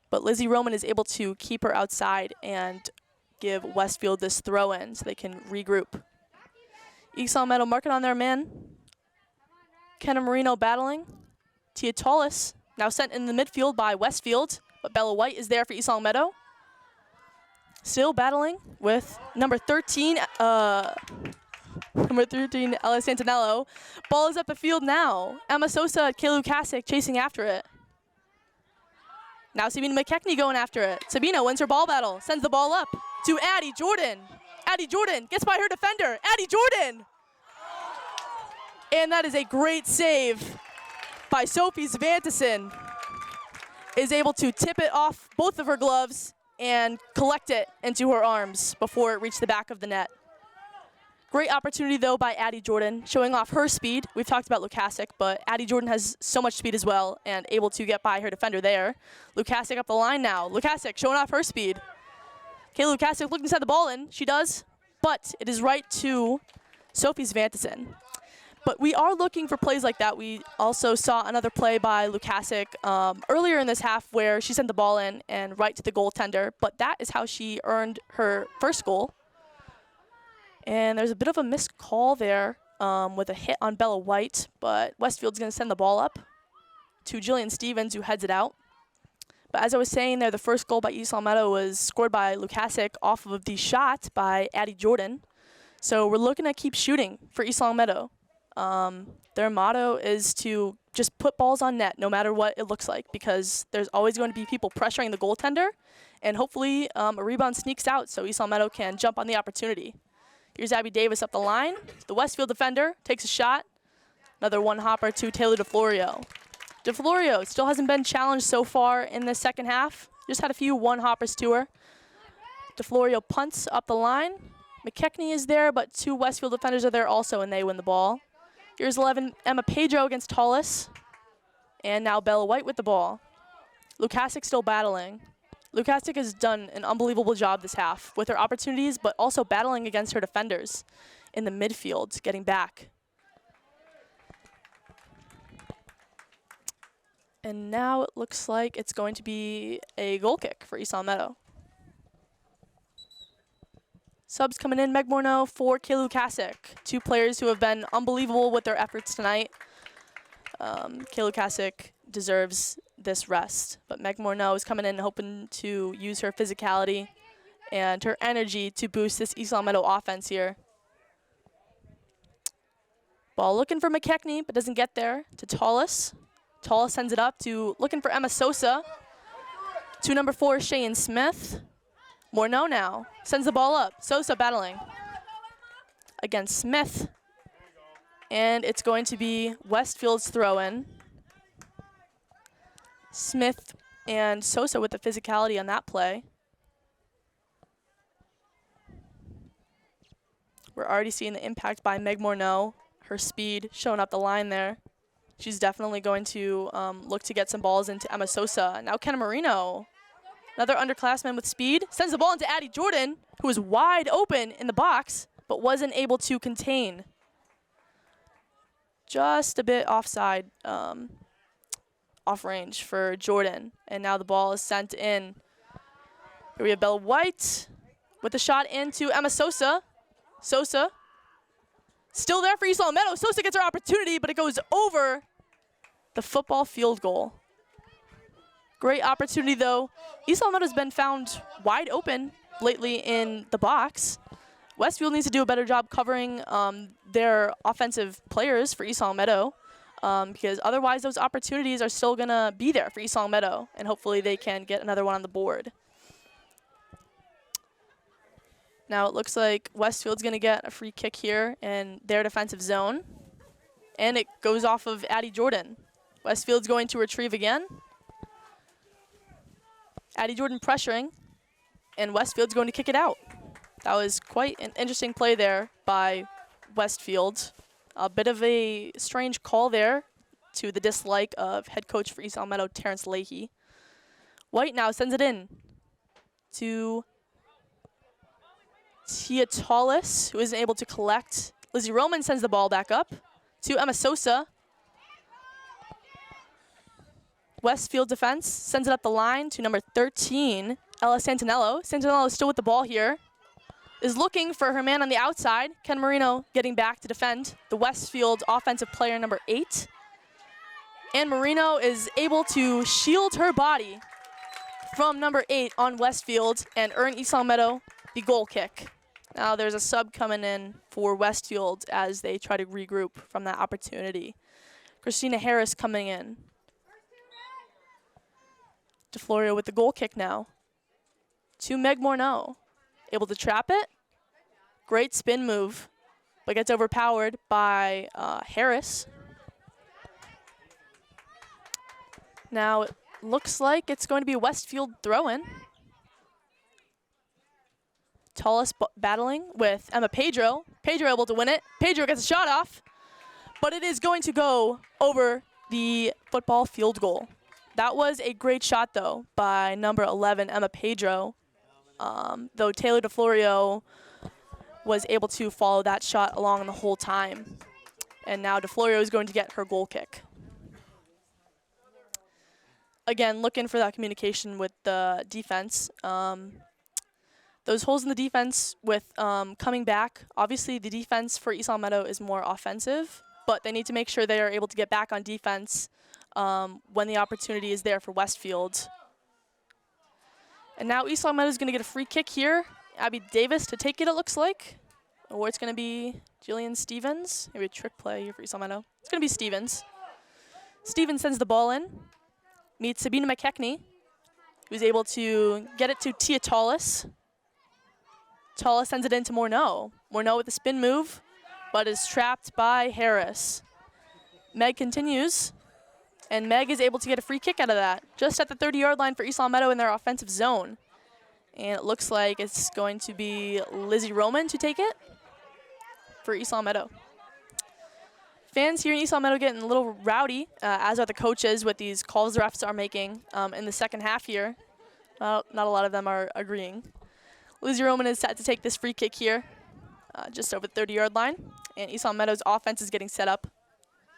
But Lizzie Roman is able to keep her outside and give Westfield this throw-in so they can regroup. East Long Meadow marking on their man. Kenna Marino battling. Tia Tallis now sent in the midfield by Westfield, but Bella White is there for East Long Meadow. Still battling with number 13, Ella Santinello. Ball is up the field now. Emma Sosa, Kaylee Lukasic chasing after it. Now Sabina McKechnie going after it. Sabina wins her ball battle, sends the ball up to Addie Jordan. Addie Jordan gets by her defender. Addie Jordan And that is a great save by Sophie Svantesson. Is able to tip it off both of her gloves and collect it into her arms before it reached the back of the net. Great opportunity, though, by Addie Jordan, showing off her speed. We've talked about Lukasic, but Addie Jordan has so much speed as well and able to get by her defender there. Lukasic up the line now. Lukasic showing off her speed. Kayla Lukasic looking to set the ball in. She does, but it is right to Sophie Svantesson. But we are looking for plays like that. We also saw another play by Lukasic earlier in this half where she sent the ball in and right to the goaltender, but that is how she earned her first goal. And there's a bit of a missed call there with a hit on Bella White, but Westfield's going to send the ball up to Jillian Stevens, who heads it out. But as I was saying there, the first goal by East Long Meadow was scored by Lukasic off of the shot by Addie Jordan. So we're looking to keep shooting for East Long Meadow. Their motto is to just put balls on net no matter what it looks like, because there's always going to be people pressuring the goaltender, and hopefully a rebound sneaks out so East Long Meadow can jump on the opportunity. Here's Abby Davis up the line. The Westfield defender takes a shot. Another one-hopper to Taylor DeFlorio. DeFlorio still hasn't been challenged so far in the second half. Just had a few one-hoppers to her. DeFlorio punts up the line. McKechnie is there, but two Westfield defenders are there also, and they win the ball. Here's 11, Emma Pedro against Tallis. And now Bella White with the ball. Lukasic still battling. Lukasic has done an unbelievable job this half with her opportunities, but also battling against her defenders in the midfield, getting back. And now it looks like it's going to be a goal kick for East Long Meadow. Subs coming in, Meg Morneau for Kayla Lukasic. Two players who have been unbelievable with their efforts tonight. Kayla Lukasic deserves this rest, but Meg Morneau is coming in hoping to use her physicality and her energy to boost this East Long Meadow offense here. Ball looking for McKechnie, but doesn't get there to Tallis. Tallis sends it up to looking for Emma Sosa. To number 4, Cheyenne Smith. Morneau now sends the ball up. Sosa battling against Smith. And it's going to be Westfield's throw-in. Smith and Sosa with the physicality on that play. We're already seeing the impact by Meg Morneau. Her speed showing up the line there. She's definitely going to look to get some balls into Emma Sosa. Now Kenna Marino, another underclassman with speed, sends the ball into Addie Jordan, who was wide open in the box, but wasn't able to contain. Just a bit offside, off range for Jordan. And now the ball is sent in. Here we have Bella White with a shot into Emma Sosa. Sosa still there for East Long Meadow. Sosa gets her opportunity, but it goes over the football field goal. Great opportunity, though. East Long Meadow has been found wide open lately in the box. Westfield needs to do a better job covering their offensive players for East Long Meadow, because otherwise those opportunities are still going to be there for East Long Meadow, and hopefully they can get another one on the board. Now it looks like Westfield's going to get a free kick here in their defensive zone, and it goes off of Addie Jordan. Westfield's going to retrieve again. Addie Jordan pressuring, and Westfield's going to kick it out. That was quite an interesting play there by Westfield. A bit of a strange call there to the dislike of head coach for East Long Meadow, Terrence Leahy. White now sends it in to Tia Tallis, who isn't able to collect. Lizzie Roman sends the ball back up to Emma Sosa. Westfield defense sends it up the line to number 13, Ella Santinello. Santinello is still with the ball here. Is looking for her man on the outside. Ken Marino getting back to defend the Westfield offensive player number 8. And Marino is able to shield her body from number 8 on Westfield and earn East Long Meadow the goal kick. Now there's a sub coming in for Westfield as they try to regroup from that opportunity. Christina Harris coming in. DeFlorio with the goal kick now. To Meg Morneau. Able to trap it. Great spin move but gets overpowered by Harris. Now it looks like it's going to be a Westfield throw-in. Tallest battling with Emma Pedro. Pedro able to win it. Pedro gets a shot off, but it is going to go over the football field goal. That was a great shot, though, by number 11, Emma Pedro, though Taylor DeFlorio was able to follow that shot along the whole time. And now DeFlorio is going to get her goal kick. Again, looking for that communication with the defense. Those holes in the defense with coming back, obviously the defense for East Long Meadow is more offensive, but they need to make sure they are able to get back on defense when the opportunity is there for Westfield. And now East Long Meadow is going to get a free kick here. Abby Davis to take it, it looks like. Or it's going to be Jillian Stevens. Maybe a trick play here for East Long Meadow. It's going to be Stevens. Stevens sends the ball in. Meets Sabina McKechnie, who's able to get it to Tia Tallis. Tallis sends it into Morneau. Morneau with the spin move, but is trapped by Harris. Meg continues, and Meg is able to get a free kick out of that, just at the 30-yard line for East Long Meadow in their offensive zone. And it looks like it's going to be Lizzie Roman to take it for East Long Meadow. Fans here in East Long Meadow getting a little rowdy, as are the coaches with these calls the refs are making in the second half here. Not a lot of them are agreeing. Lizzie Roman is set to take this free kick here, just over the 30-yard line. And East Long Meadow's offense is getting set up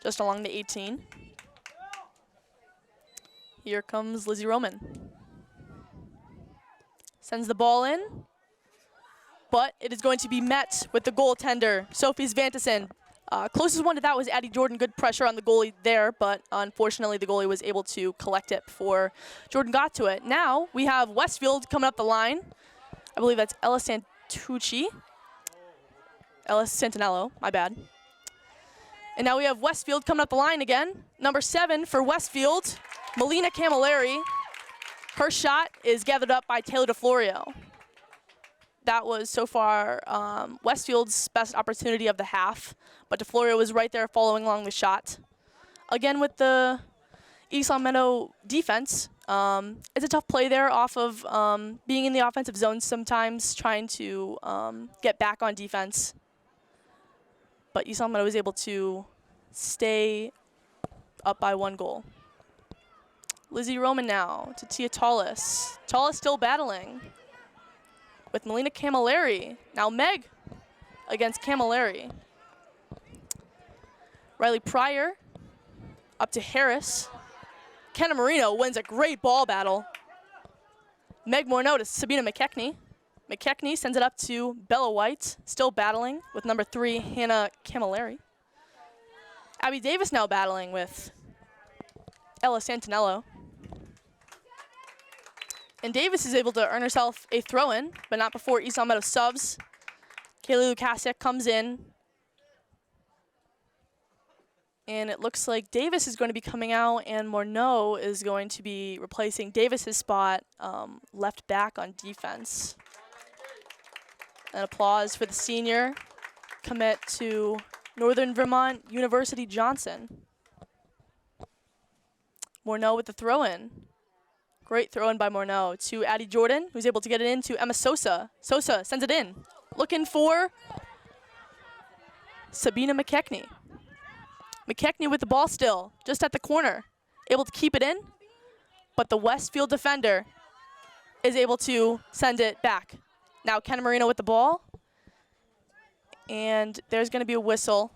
just along the 18. Here comes Lizzie Roman. Sends the ball in, but it is going to be met with the goaltender, Sophie Svantesson. Closest one to that was Addie Jordan. Good pressure on the goalie there, but unfortunately the goalie was able to collect it before Jordan got to it. Now we have Westfield coming up the line. I believe that's Ella Santucci. Ella Santinello, my bad. And now we have Westfield coming up the line again. Number 7 for Westfield, Melina Camilleri. Her shot is gathered up by Taylor DeFlorio. That was so far Westfield's best opportunity of the half, but DeFlorio was right there following along the shot. Again, with the East Long Meadow defense, it's a tough play there off of being in the offensive zone sometimes, trying to get back on defense. But East Long Meadow was able to stay up by 1 goal. Lizzie Roman now to Tia Tallis. Tallis still battling with Melina Camilleri. Now Meg against Camilleri. Riley Pryor up to Harris. Kenna Marino wins a great ball battle. Meg Morneau to Sabina McKechnie. McKechnie sends it up to Bella White, still battling with number 3, Hannah Camilleri. Abby Davis now battling with Ella Santinello. And Davis is able to earn herself a throw-in, but not before East Long Meadow subs. Kaylee Lukasiak comes in. And it looks like Davis is going to be coming out, and Morneau is going to be replacing Davis's spot, left back on defense. An applause for the senior commit to Northern Vermont University Johnson. Morneau with the throw-in. Great throw-in by Morneau to Addie Jordan, who's able to get it in to Emma Sosa. Sosa sends it in. Looking for Sabina McKechnie. McKechnie with the ball still, just at the corner. Able to keep it in, but the Westfield defender is able to send it back. Now Kenna Marino with the ball. And there's going to be a whistle.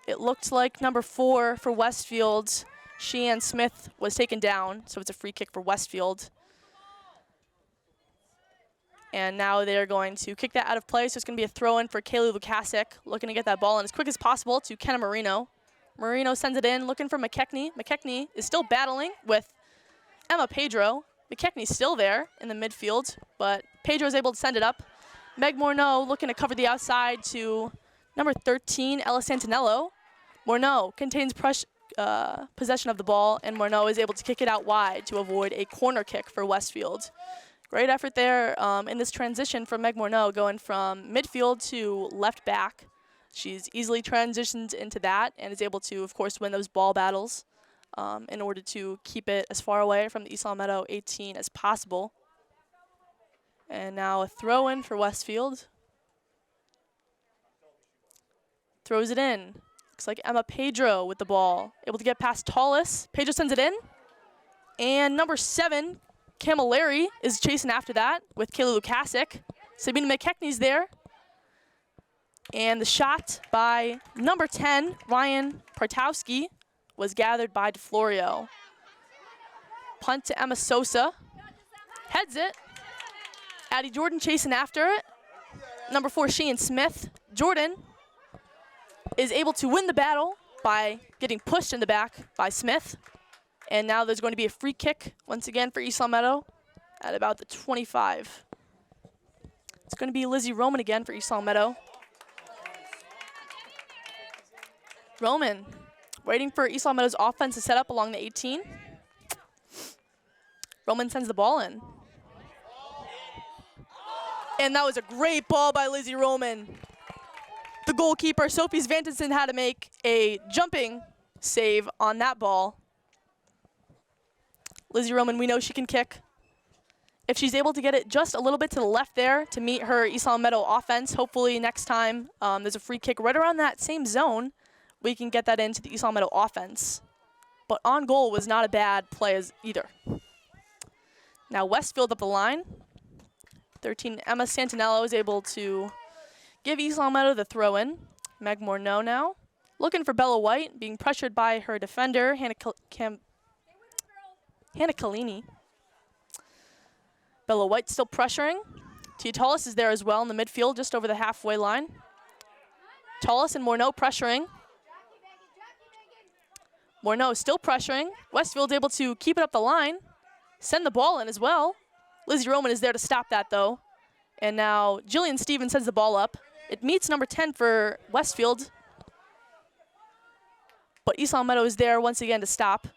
It looked like number 4 for Westfield, Sheehan Smith, was taken down, so it's a free kick for Westfield. And now they're going to kick that out of play, so it's going to be a throw-in for Kaylee Lukasiak, looking to get that ball in as quick as possible to Kenna Marino. Marino sends it in, looking for McKechnie. McKechnie is still battling with Emma Pedro. McKechnie's still there in the midfield, but Pedro's able to send it up. Meg Morneau looking to cover the outside to number 13, Ella Santinello. Morneau contains possession of the ball, and Morneau is able to kick it out wide to avoid a corner kick for Westfield. Great effort there in this transition from Meg Morneau, going from midfield to left back. She's easily transitioned into that and is able to, of course, win those ball battles in order to keep it as far away from the East Long Meadow 18 as possible. And now a throw in for Westfield. Throws it in. Looks like Emma Pedro with the ball. Able to get past Tallis. Pedro sends it in. And number 7, Camilleri, is chasing after that with Kayla Lukasic. Sabina McKechnie's there. And the shot by number 10, Ryan Partowski, was gathered by DeFlorio. Punt to Emma Sosa. Heads it. Addie Jordan chasing after it. Number 4, Sheehan Smith. Jordan is able to win the battle by getting pushed in the back by Smith. And now there's going to be a free kick once again for East Long Meadow at about the 25. It's going to be Lizzie Roman again for East Long Meadow. Roman waiting for East Long Meadow's offense to set up along the 18. Roman sends the ball in. And that was a great ball by Lizzie Roman. The goalkeeper, Sophie Svantinson, had to make a jumping save on that ball. Lizzie Roman, we know she can kick. If she's able to get it just a little bit to the left there to meet her East Long Meadow offense, hopefully next time there's a free kick right around that same zone, we can get that into the East Long Meadow offense. But on goal was not a bad play as either. Now Westfield up the line. 13, Emma Santinello is able to give East Long Meadow the throw in. Meg Morneau now. Looking for Bella White, being pressured by her defender, Hannah Kalini. Bella White still pressuring. Tia Tallis is there as well in the midfield, just over the halfway line. Tallis and Morneau pressuring. Morneau still pressuring. Westfield's able to keep it up the line. Send the ball in as well. Lizzie Roman is there to stop that, though. And now Jillian Stevens sends the ball up. It meets number 10 for Westfield. But East Long Meadow is there once again to stop.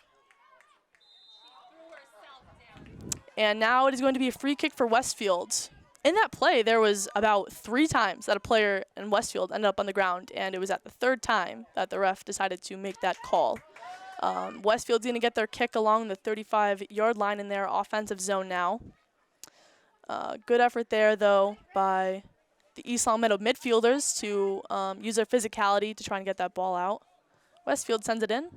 And now it is going to be a free kick for Westfield. In that play, there was about 3 times that a player in Westfield ended up on the ground, and it was at the 3rd time that the ref decided to make that call. Westfield's going to get their kick along the 35-yard line in their offensive zone now. Good effort there, though, by the East Long Meadow midfielders to use their physicality to try and get that ball out. Westfield sends it in.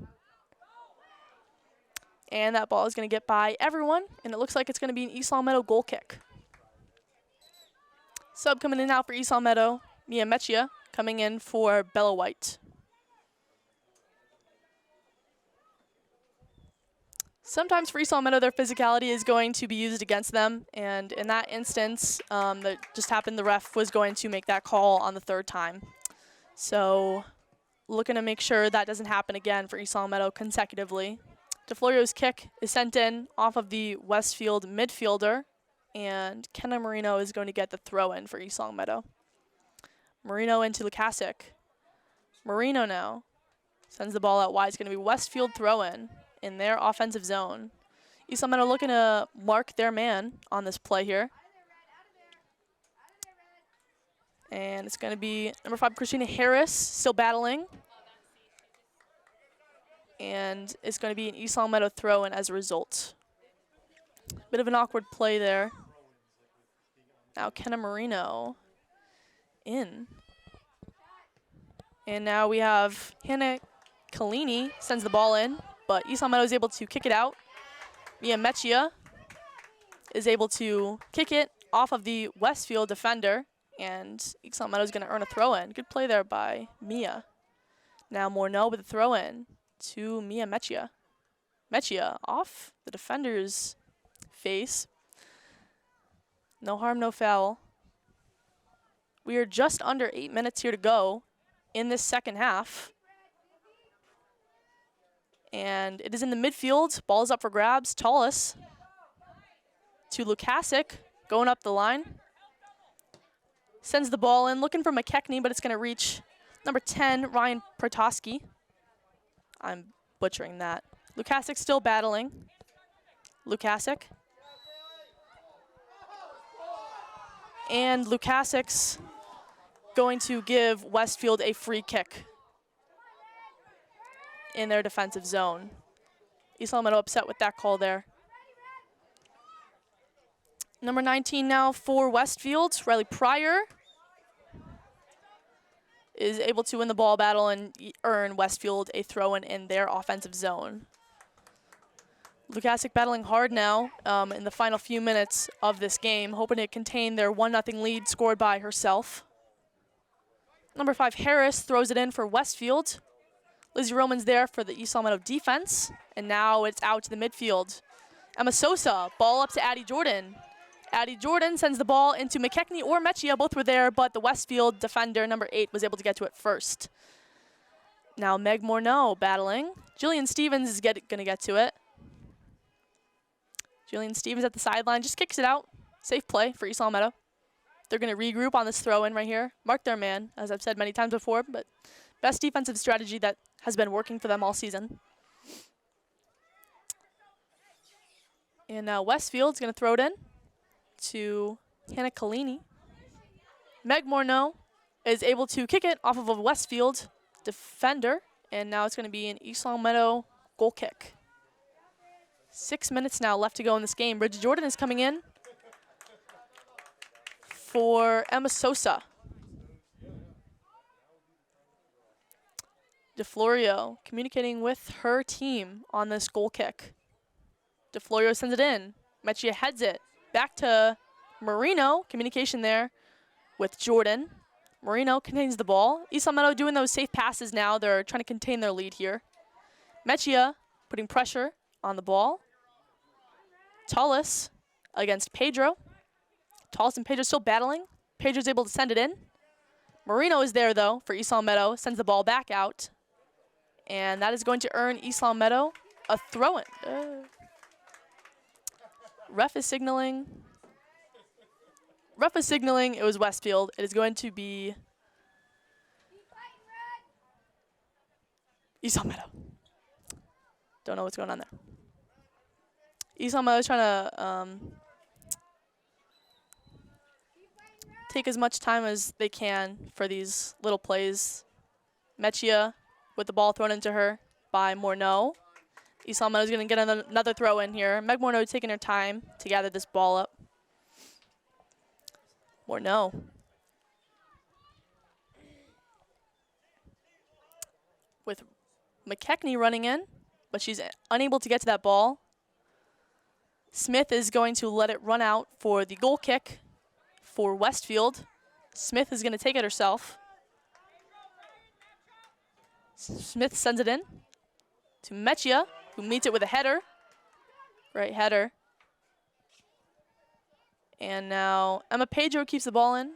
And that ball is going to get by everyone, and it looks like it's going to be an East Long Meadow goal kick. Sub coming in now for East Long Meadow, Mia Mechia coming in for Bella White. Sometimes for East Long Meadow, their physicality is going to be used against them, and in that instance, that just happened, the ref was going to make that call on the 3rd time. So looking to make sure that doesn't happen again for East Long Meadow consecutively. DeFlorio's kick is sent in off of the Westfield midfielder, and Kenna Marino is going to get the throw-in for East Long Meadow. Marino into Lukasic. Marino now sends the ball out wide. It's going to be Westfield throw-in in their offensive zone. East Long Meadow looking to mark their man on this play here. And it's going to be number 5, Christina Harris, still battling. And it's going to be an East Long Meadow throw-in as a result. Bit of an awkward play there. Now Kenna Marino in. And now we have Hannah Kalini sends the ball in, but East Long Meadow is able to kick it out. Mia Mechia is able to kick it off of the Westfield defender, and East Long Meadow is going to earn a throw-in. Good play there by Mia. Now Morneau with the throw-in to Mia Mechia. Mechia off the defender's face. No harm, no foul. We are just under 8 minutes here to go in this second half. And it is in the midfield. Ball is up for grabs. Tallis to Lukasic, going up the line. Sends the ball in, looking for McKechnie, but it's going to reach number 10, Ryan Partowski. I'm butchering that. Lukasic still battling. Lukasic. And Lukasik's going to give Westfield a free kick in their defensive zone. East Long Meadow upset with that call there. Number 19 now for Westfield, Riley Pryor is able to win the ball battle and earn Westfield a throw-in in their offensive zone. Lukasik battling hard now in the final few minutes of this game, hoping to contain their 1-0 lead scored by herself. Number 5, Harris throws it in for Westfield. Lizzie Roman's there for the East Long Meadow defense, and now it's out to the midfield. Emma Sosa, ball up to Addie Jordan. Addie Jordan sends the ball into McKechnie or Mechia, both were there, but the Westfield defender, number 8, was able to get to it first. Now Meg Morneau battling. Jillian Stevens is going to get to it. Jillian Stevens at the sideline just kicks it out. Safe play for East Long Meadow. They're going to regroup on this throw-in right here. Mark their man, as I've said many times before, but best defensive strategy that has been working for them all season. And now Westfield's going to throw it in to Hannah Collini. Meg Morneau is able to kick it off of a Westfield defender, and now it's going to be an East Long Meadow goal kick. 6 minutes now left to go in this game. Bridget Jordan is coming in for Emma Sosa. DeFlorio communicating with her team on this goal kick. DeFlorio sends it in. Mechia heads it. Back to Marino. Communication there with Jordan. Marino contains the ball. East Long Meadow doing those safe passes now. They're trying to contain their lead here. Mechia putting pressure on the ball. Tullis against Pedro. Tullis and Pedro still battling. Pedro's able to send it in. Marino is there, though, for East Long Meadow. Sends the ball back out. And that is going to earn East Long Meadow a throw-in. Ref is signaling. Ref is signaling it was Westfield. It is going to be East Long Meadow. Don't know what's going on there. East Long Meadow is trying to take as much time as they can for these little plays. Mechia with the ball thrown into her by Morneau. East Long Meadow is going to get another throw in here. Meg Morneau taking her time to gather this ball up. Morneau. With McKechnie running in, but she's unable to get to that ball. Smith is going to let it run out for the goal kick for Westfield. Smith is going to take it herself. Smith sends it in to Mechia, who meets it with a header. Right header. And now Emma Pedro keeps the ball in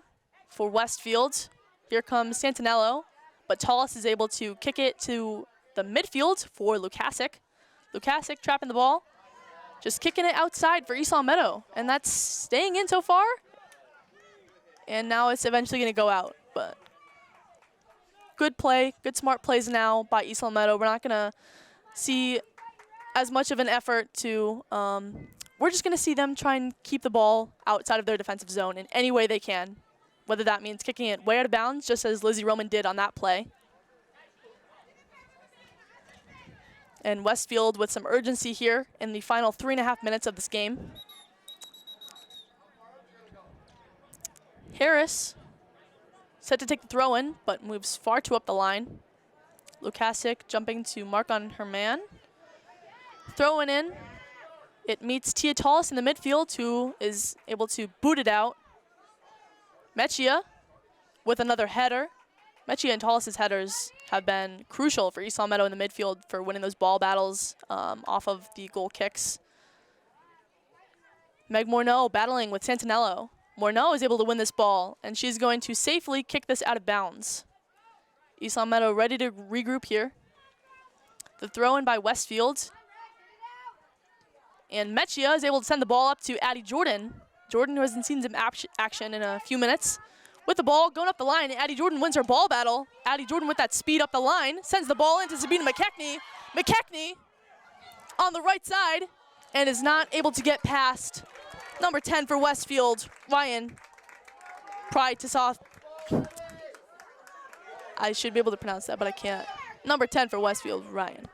for Westfield. Here comes Santinello, but Tullis is able to kick it to the midfield for Lukasik. Lukasik trapping the ball, just kicking it outside for East Long Meadow, and that's staying in so far. And now it's eventually going to go out, but good play, good smart plays now by East Long Meadow. We're not going to see as much of an effort to, we're just going to see them try and keep the ball outside of their defensive zone in any way they can, whether that means kicking it way out of bounds, just as Lizzie Roman did on that play. And Westfield with some urgency here in the final 3.5 minutes of this game. Harris set to take the throw in, but moves far too up the line. Lukasik jumping to mark on her man. Throwing in. It meets Tia Tullis in the midfield, who is able to boot it out. Mechia with another header. Mechia and Tullis' headers have been crucial for East Long Meadow in the midfield for winning those ball battles off of the goal kicks. Meg Morneau battling with Santinello. Morneau is able to win this ball, and she's going to safely kick this out of bounds. East Long Meadow ready to regroup here. The throw-in by Westfield. And Mechia is able to send the ball up to Addie Jordan. Jordan, who hasn't seen some action in a few minutes. With the ball going up the line, Addie Jordan wins her ball battle. Addie Jordan with that speed up the line, sends the ball into Sabina McKechnie. McKechnie on the right side and is not able to get past number 10 for Westfield, Ryan Pride-Tissoth. I should be able to pronounce that, but I can't. Number 10 for Westfield, Ryan.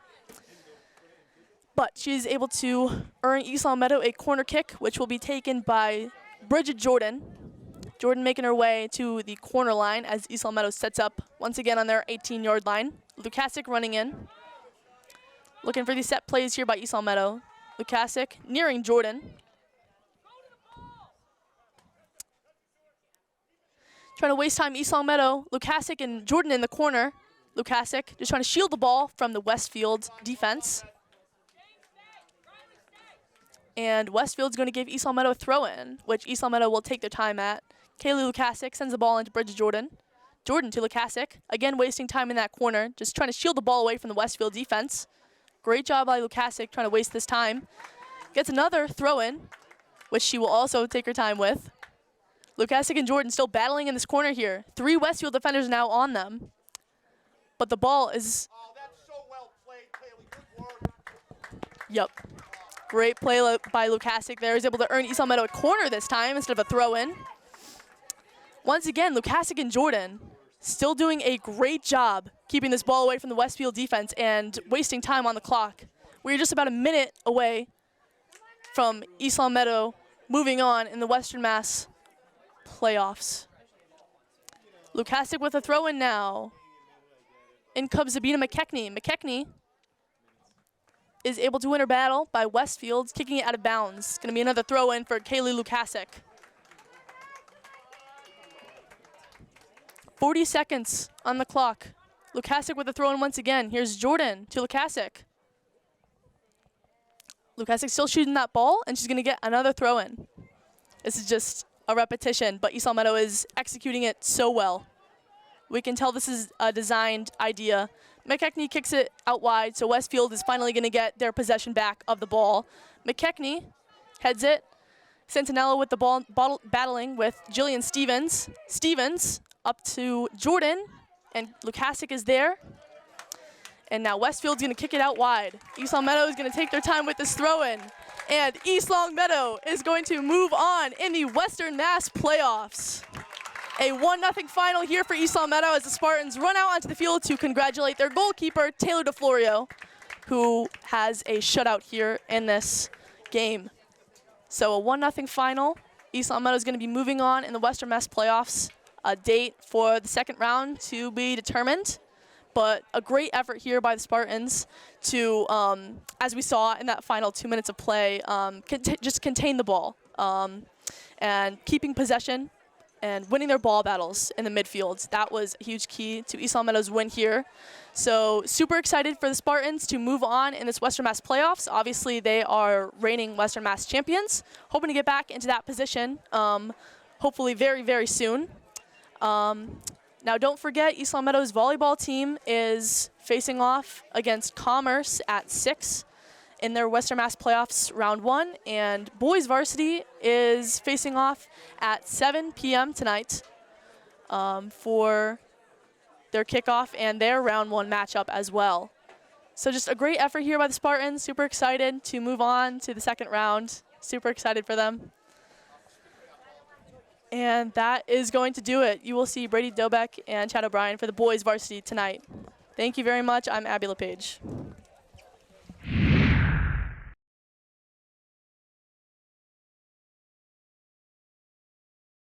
But she's able to earn East Longmeadow a corner kick, which will be taken by Bridget Jordan. Jordan making her way to the corner line as East Longmeadow sets up once again on their 18-yard line. Lukasic running in. Looking for these set plays here by East Longmeadow. Lukasic nearing Jordan. Trying to waste time, East Longmeadow. Lukasic and Jordan in the corner. Lukasic just trying to shield the ball from the Westfield defense. And Westfield's going to give East Longmeadow a throw-in, which East Longmeadow will take their time at. Kaylee Lukasic sends the ball into Bridget Jordan. Jordan to Lukasic, again wasting time in that corner, just trying to shield the ball away from the Westfield defense. Great job by Lukasic trying to waste this time. Gets another throw-in, which she will also take her time with. Lukasic and Jordan still battling in this corner here. 3 Westfield defenders now on them. But the ball is... Oh, that's so well played, Kaylee. Good work. Yep. Great play by Lukasic there. He's able to earn East Longmeadow a corner this time instead of a throw-in. Once again, Lukasic and Jordan still doing a great job keeping this ball away from the Westfield defense and wasting time on the clock. We're just about a minute away from East Longmeadow moving on in the Western Mass playoffs. Lukasic with a throw-in now. In comes Zabina McKechnie. McKechnie is able to win her battle by Westfield, kicking it out of bounds. It's going to be another throw-in for Kaylee Lukasic. 40 seconds on the clock. Lukasic with a throw-in once again. Here's Jordan to Lukasic. Lukasic still shooting that ball, and she's going to get another throw-in. This is just a repetition, but East Longmeadow is executing it so well. We can tell this is a designed idea. McKechnie kicks it out wide, so Westfield is finally going to get their possession back of the ball. McKechnie heads it. Centinela with the ball battling with Jillian Stevens. Stevens up to Jordan, and Lukasic is there. And now Westfield's going to kick it out wide. East Longmeadow is going to take their time with this throw-in. And East Longmeadow is going to move on in the Western Mass playoffs. A 1-0 final here for East Longmeadow as the Spartans run out onto the field to congratulate their goalkeeper, Taylor DeFlorio, who has a shutout here in this game. So a 1-0 final. East Longmeadow is going to be moving on in the Western Mass playoffs. A date for the second round to be determined. But a great effort here by the Spartans to, as we saw in that final 2 minutes of play, just contain the ball and keeping possession and winning their ball battles in the midfield. That was a huge key to East Longmeadow's win here. So super excited for the Spartans to move on in this Western Mass playoffs. Obviously, they are reigning Western Mass champions. Hoping to get back into that position, hopefully very, very soon. Now, don't forget, East Longmeadow's volleyball team is facing off against Commerce at 6 in their Western Mass playoffs round 1, and boys varsity is facing off at 7 p.m. tonight for their kickoff and their round 1 matchup as well. So just a great effort here by the Spartans. Super excited to move on to the second round. Super excited for them. And that is going to do it. You will see Brady Dobeck and Chad O'Brien for the boys varsity tonight. Thank you very much. I'm Abby LePage.